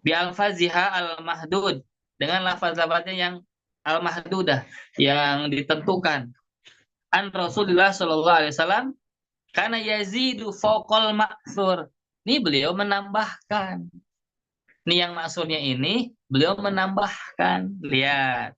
bi alfaziha al-mahdud, dengan lafaz-lafaznya yang al-mahdudah, yang ditentukan. An Rasulullah sallallahu alaihi wasallam karena yazidu faqal ma'thur. Ini beliau menambahkan. Ini yang maksurnya ini beliau menambahkan. Lihat.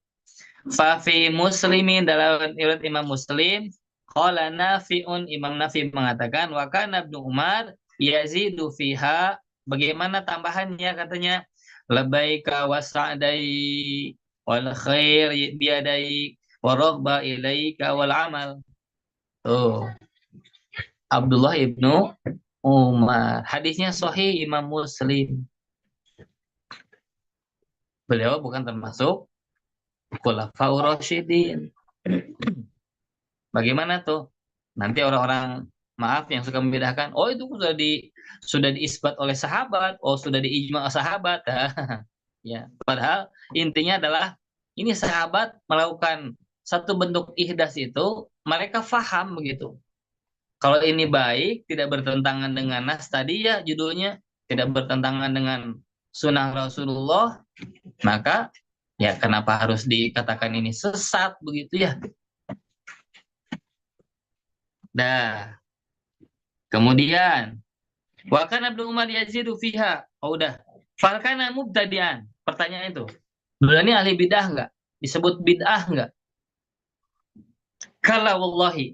Fa fi Muslimin, dalam riwayat Imam Muslim, qala Nafi'un, Imam Nafi mengatakan wa kana Ibnu Umar yazidu fiha, bagaimana tambahannya katanya, labbaika wa sa'dai wal khair biadai wa raghba ilaika wal amal. Tuh, Abdullah ibnu Umar. Hadisnya sahih Imam Muslim. Beliau bukan termasuk khulafaur rasyidin. Bagaimana tuh? Nanti orang-orang, maaf, yang suka membedakan, oh itu sudah diisbat oleh sahabat, oh sudah diijma sahabat. Ya, padahal intinya adalah ini sahabat melakukan satu bentuk ihdas itu, mereka faham begitu. Kalau ini baik, tidak bertentangan dengan nas tadi ya judulnya, tidak bertentangan dengan sunnah Rasulullah, maka ya kenapa harus dikatakan ini sesat begitu ya? Dah. Kemudian wa kana Ibnu Umar yazidu fiha. Oh udah. Fal kana mubtadi'an. Pertanyaan itu. Beliau ini ahli bid'ah enggak? Disebut bid'ah enggak? Kala wallahi.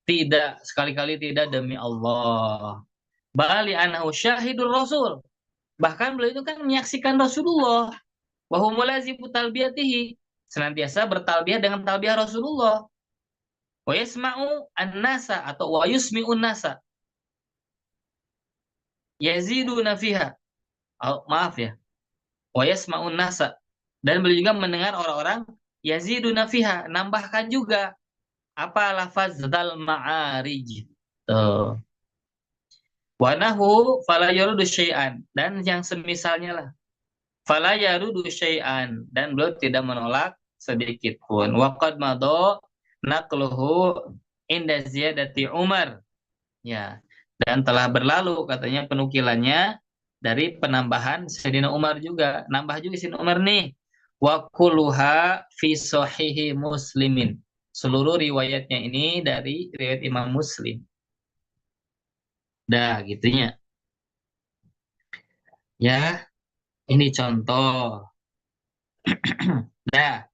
Tidak, sekali-kali tidak, demi Allah. Bali anahu syahidur Rasul. Bahkan beliau itu kan menyaksikan Rasulullah. Wa huwa mulazimu talbiyatihi. Senantiasa bertalbiyah dengan talbiyah Rasulullah. Wa yasma'u an-nasa atau wa yusmi'un nasa yaziduna fiha. Oh, maaf ya. Wa yasma'un nasa, dan beliau juga mendengar orang-orang yaziduna fiha, nambahkan juga apa lafaz dal ma'arij. Tuh. Wa nahu fala yarudu syai'an, dan yang semisalnya lah. Fala yarudu syai'an, dan beliau tidak menolak sedikit pun. Wa qad madha naqluhu inda ziyadati Umar. Ya. Dan telah berlalu katanya penukilannya dari penambahan Sayyidina Umar juga. Nambah juga Sayyidina Umar nih. Wa kulluha fi sahihi Muslimin. Seluruh riwayatnya ini dari riwayat Imam Muslim. Dah, gitunya. Ya, ini contoh. Dah,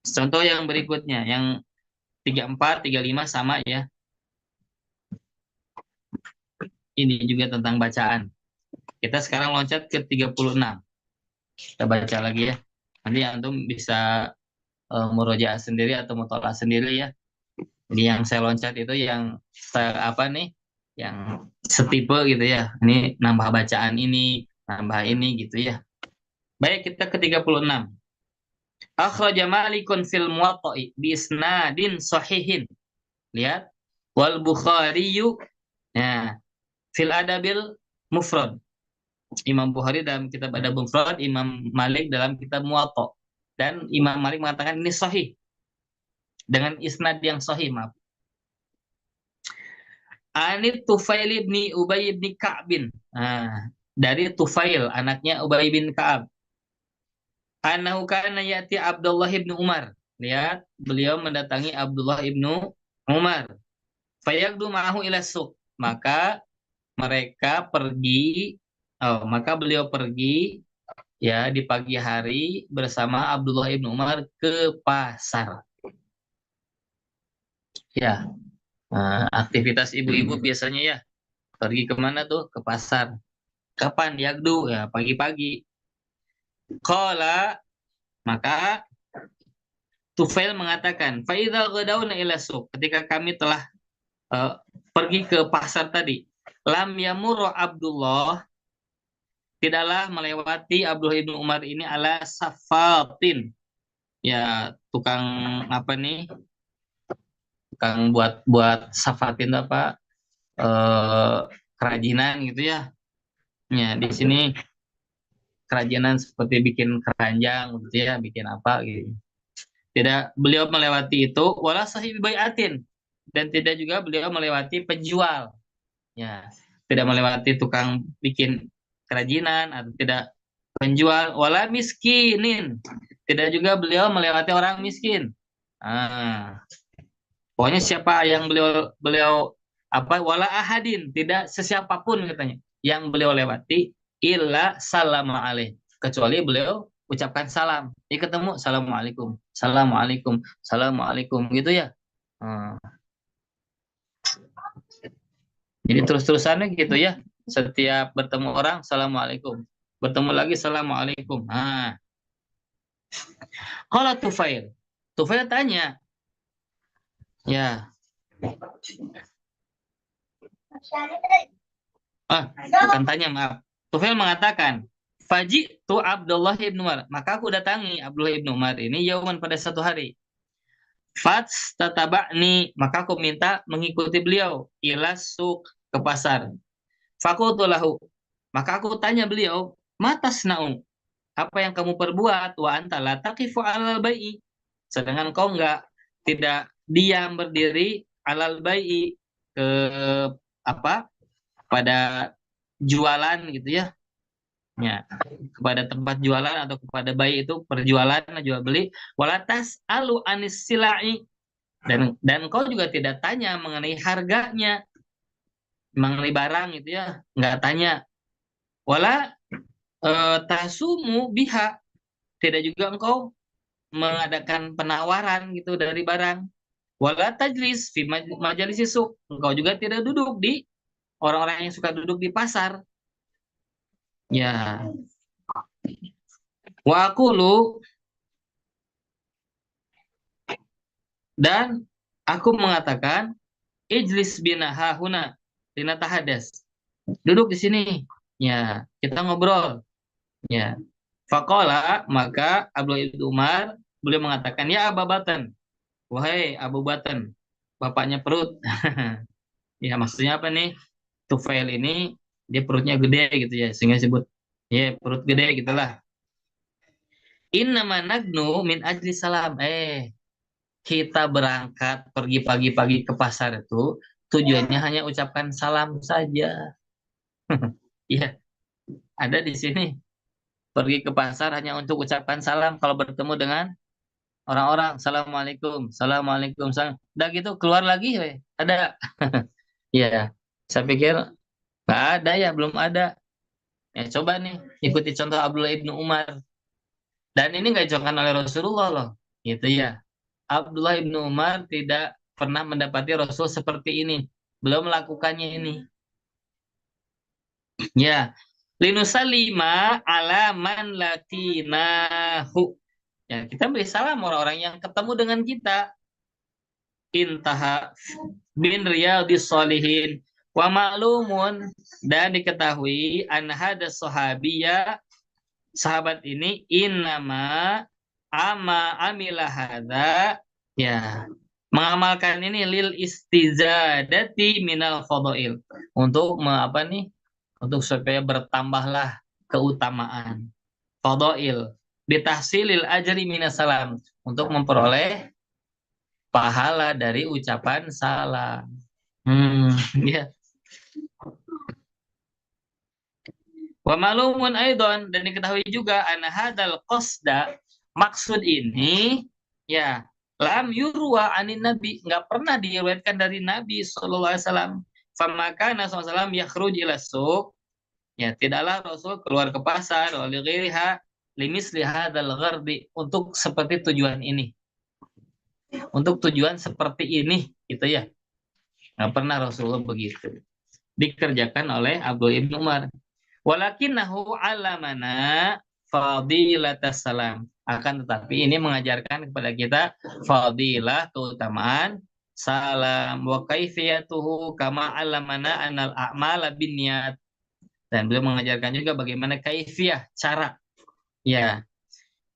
contoh yang berikutnya, yang 34, 35 sama ya. Ini juga tentang bacaan. Kita sekarang loncat ke 36. Kita baca lagi ya. Nanti antum bisa murojaah sendiri atau mutolaah sendiri ya. Jadi yang saya loncat itu yang apa nih? Yang setipe gitu ya. Ini nambah bacaan ini, nambah ini gitu ya. Baik, kita ke 36. Akhraja Malikun fil Muwatta'i bi isnadin sahihin. Lihat. Wal Bukhariyu ya, fil Adabil Mufrad. Imam Bukhari dalam kitab Adab Mufrad, Imam Malik dalam kitab Muwatta. Dan Imam Malik mengatakan ini sahih dengan isnad yang sahih, maaf. Anit Tufail ibni Ubay ibni Ka'bin. Nah, dari Tufail, anaknya Ubay bin Ka'ab. Anahu kana ya'ti Abdullah ibnu Umar. Lihat, beliau mendatangi Abdullah ibnu Umar. Fayagdu ma'ahu ila suq. Maka beliau pergi ya di pagi hari bersama Abdullah ibnu Umar ke pasar. Ya, aktivitas ibu-ibu biasanya ya pergi kemana tuh? Ke pasar. Kapan? Yagdu ya pagi-pagi. Qala, maka Tufail mengatakan, "Faidza ghadawna ila suq." Ketika kami telah uh, pergi ke pasar tadi, lam yamurru Abdullah, tidaklah melewati Abdullah ibnu Umar ini ala safatin. Ya, tukang apa nih? Tukang buat safatin apa? Kerajinan gitu ya. Ya, di sini kerajinan seperti bikin keranjang gitu ya, bikin apa gitu. Tidak beliau melewati itu wala sahibi bai'atin, dan tidak juga beliau melewati penjual. Ya, tidak melewati tukang bikin kerajinan atau tidak penjual wala miskinin. Tidak juga beliau melewati orang miskin. Ah, pokoknya siapa yang beliau beliau apa wala ahadin, tidak sesiapapun katanya yang beliau lewati illa salama alaih, kecuali beliau ucapkan salam. Ini ketemu assalamualaikum, assalamualaikum, assalamualaikum gitu ya. Hmm. Jadi terus-terusannya gitu ya. Setiap bertemu orang assalamualaikum, bertemu lagi assalamualaikum. Kalau Tufail tanya, ya, bukan tanya, maaf. Tufail mengatakan, Faji tu Abdullah ibn Umar. Maka aku datangi Abdullah ibn Umar ini yauman pada satu hari. Fats tataba'ni, maka aku minta mengikuti beliau ila suq, ke pasar. Fakultulahu, maka aku tanya beliau, matas naung, apa yang kamu perbuat? Wa anta la taqifu alal bai'i, sedangkan kau tidak diam berdiri alal bai'i, ke apa? Pada jualan gitu ya. Ya, kepada tempat jualan atau kepada bayi itu perjualan jual beli, walatas alu anis silai, dan kau juga tidak tanya mengenai harganya, mengenai barang gitu ya, nggak tanya. Wala tasumu biha, tidak juga engkau mengadakan penawaran gitu dari barang. Wala tajlis fi majalis suq, engkau juga tidak duduk di orang-orang yang suka duduk di pasar. Ya, wa aqulu, Dan aku mengatakan, ijlis bina hahuna lina tahadas. Duduk di sini. Ya, kita ngobrol. Ya. Faqala, maka Abdullah ibnu Umar beliau mengatakan, ya Abu Batan, wahai Abu Batan, bapaknya perut. Ya, maksudnya apa nih? Tufail ini dia perutnya gede gitu ya, sehingga disebut ya perut gede gitulah. Innama nagnu min ajli salam. Kita berangkat pergi pagi-pagi ke pasar itu tujuannya hanya ucapkan salam saja. Iya, ada di sini. Pergi ke pasar hanya untuk ucapkan salam kalau bertemu dengan orang-orang. Assalamualaikum, assalamualaikum, salam. Udah gitu keluar lagi, weh. Ada. Iya, saya pikir nggak ada ya, belum ada. Ya coba nih ikuti contoh Abdullah ibnu Umar. Dan ini nggak dicontohkan oleh Rasulullah loh, gitu ya. Abdullah ibnu Umar tidak pernah mendapati Rasul seperti ini. Belum melakukannya ini. Ya, linusalima ala man latinahu. Ya, kita beri salam orang-orang yang ketemu dengan kita. Intaha bin riyadis solihin wa ma'lumun, dan diketahui an hada sahabiyya, sahabat ini innama amila hadza, ya, mengamalkan ini lil istizadati minal fadail, untuk apa nih, untuk supaya bertambahlah keutamaan fadail, bitahsilil ajri minas salam, untuk memperoleh pahala dari ucapan salam. Ya. Wa malumun aidon, dan diketahui juga ana hadal qasda, maksud ini ya lam yurwa anin nabi, nggak pernah diriwayatkan dari Nabi sallallahu alaihi wasallam. Famaka Nabi sallallahu alaihi wasallam yakhruj ila suq, ya tidaklah Rasul keluar ke pasar oleh ghairiha limisli hadal ghardi, untuk seperti tujuan ini. Untuk tujuan seperti ini gitu ya. Nggak pernah Rasulullah begitu. Dikerjakan oleh Abdul Ibn Umar. Walakinnahu alamana fadilatas salam. Akan tetapi ini mengajarkan kepada kita fadilah, keutamaan salam, wa kaifiyatuhu kama alamana anal a'mala binniyat. Dan beliau mengajarkan juga bagaimana kaifiyah, cara. Ya.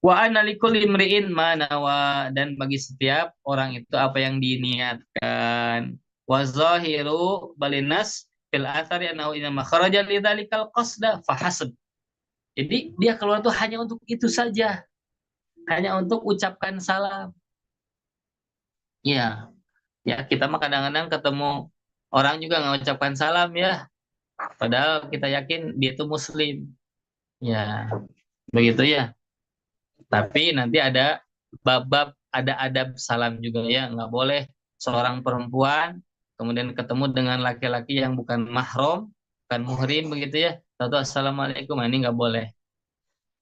Wa anna likulli imri'in ma nawa, dan bagi setiap orang itu apa yang diniatkan. Wa zahiru balinas fil athari annahu inna kharaja lidzalikal qasda fahasab. Jadi dia keluar tuh hanya untuk itu saja, hanya untuk ucapkan salam. Ya, ya kita mah kadang-kadang ketemu orang juga nggak ucapkan salam ya, padahal kita yakin dia itu muslim. Ya, begitu ya. Tapi nanti ada bab-bab, ada adab salam juga ya, nggak boleh seorang perempuan kemudian ketemu dengan laki-laki yang bukan mahram, bukan muhrim begitu ya. Tahu assalamualaikum, ini nggak boleh.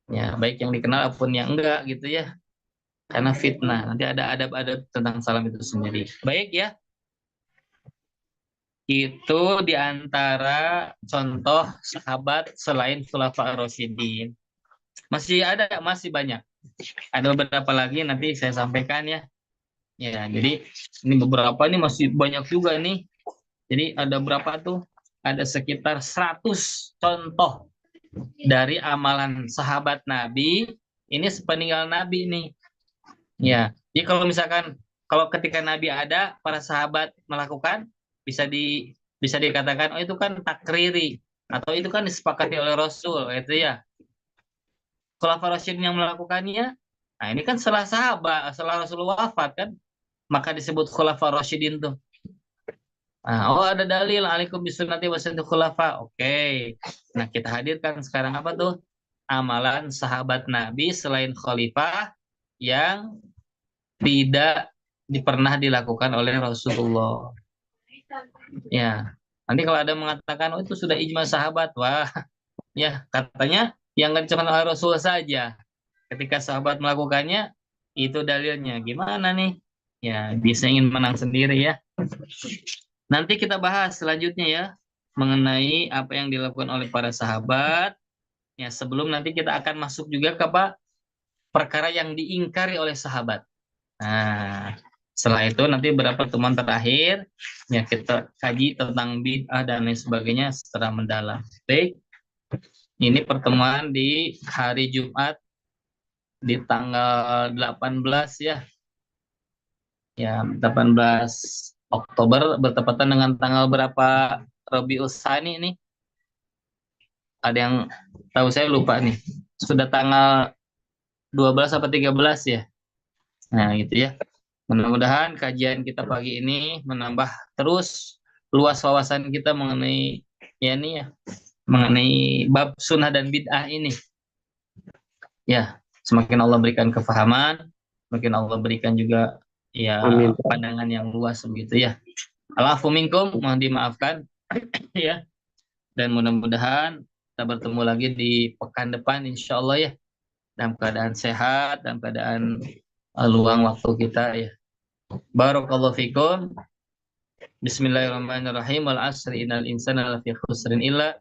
Ya, baik yang dikenal apapun yang enggak gitu ya. Karena fitnah. Nanti ada adab-adab tentang salam itu sendiri. Baik ya. Itu diantara contoh sahabat selain Khulafa Rasyidin. Masih ada, masih banyak. Ada beberapa lagi nanti saya sampaikan ya. Ya, jadi ini beberapa ini masih banyak juga nih. Jadi ada berapa tuh? Ada sekitar 100 contoh dari amalan sahabat Nabi. Ini sepeninggal Nabi nih. Ya, jadi kalau misalkan kalau ketika Nabi ada, para sahabat melakukan, bisa dikatakan oh itu kan takriri, atau itu kan disepakati oleh Rasul, itu ya. Khulafaur Rasyidin yang melakukannya, nah ini kan setelah sahabat, setelah Rasulullah wafat kan, maka disebut Khulafaur Rasyidin tuh. Nah, oh ada dalil alaikum bisunnati wa sunnati khulafa. Oke. Nah, kita hadirkan sekarang apa tuh? Amalan sahabat Nabi selain khalifah yang tidak pernah dilakukan oleh Rasulullah. Ya, nanti kalau ada mengatakan oh itu sudah ijma sahabat, wah, ya katanya yang nggak cuma oleh Rasul saja. Ketika sahabat melakukannya, itu dalilnya. Gimana nih? Ya, bisa ingin menang sendiri ya. Nanti kita bahas selanjutnya ya, mengenai apa yang dilakukan oleh para sahabat. Ya, sebelum nanti kita akan masuk juga ke apa? Perkara yang diingkari oleh sahabat. Nah, Setelah itu nanti berapa pertemuan terakhir ya kita kaji tentang bid'ah dan lain sebagainya secara mendalam. Baik, ini pertemuan di hari Jumat di tanggal 18 ya. Ya, 18 Oktober bertepatan dengan tanggal berapa Rabiul Tsani nih? Ada yang tahu, saya lupa nih. Sudah tanggal 12 atau 13 ya. Nah, gitu ya. Mudah-mudahan kajian kita pagi ini menambah terus luas wawasan kita mengenai ya nih ya, mengenai bab sunnah dan bid'ah ini. Ya, semakin Allah berikan kefahaman, semakin Allah berikan juga ya Amin. pandangan yang luas begitu ya. Alafu minkum, mohon dimaafkan ya. Dan mudah-mudahan kita bertemu lagi di pekan depan insya Allah ya. Dalam keadaan sehat, dalam keadaan luang waktu kita ya. Barakallahu fikum. Bismillahirrahmanirrahim. Wal asri innal insana lafi khusrin illa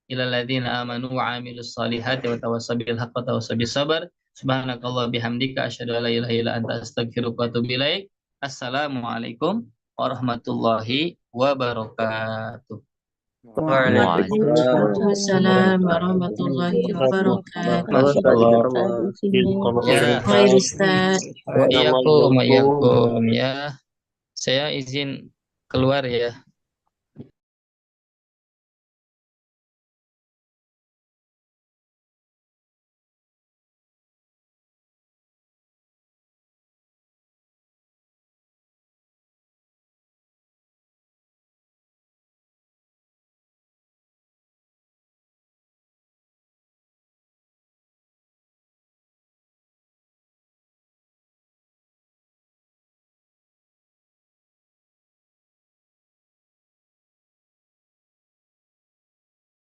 ladzina amanu wa amilus solihati wa tawassaw bil haqqi wa tawassaw bis sabr. Subhanakallah bihamdika asyhadu an la ilaha illa anta astaghfiruka wa atubu ilaik. Assalamualaikum warahmatullahi wabarakatuh. Waalaikumsalam warahmatullahi wabarakatuh. Ya, Khair Ustaz. wa iyyakum ya. Saya izin keluar ya.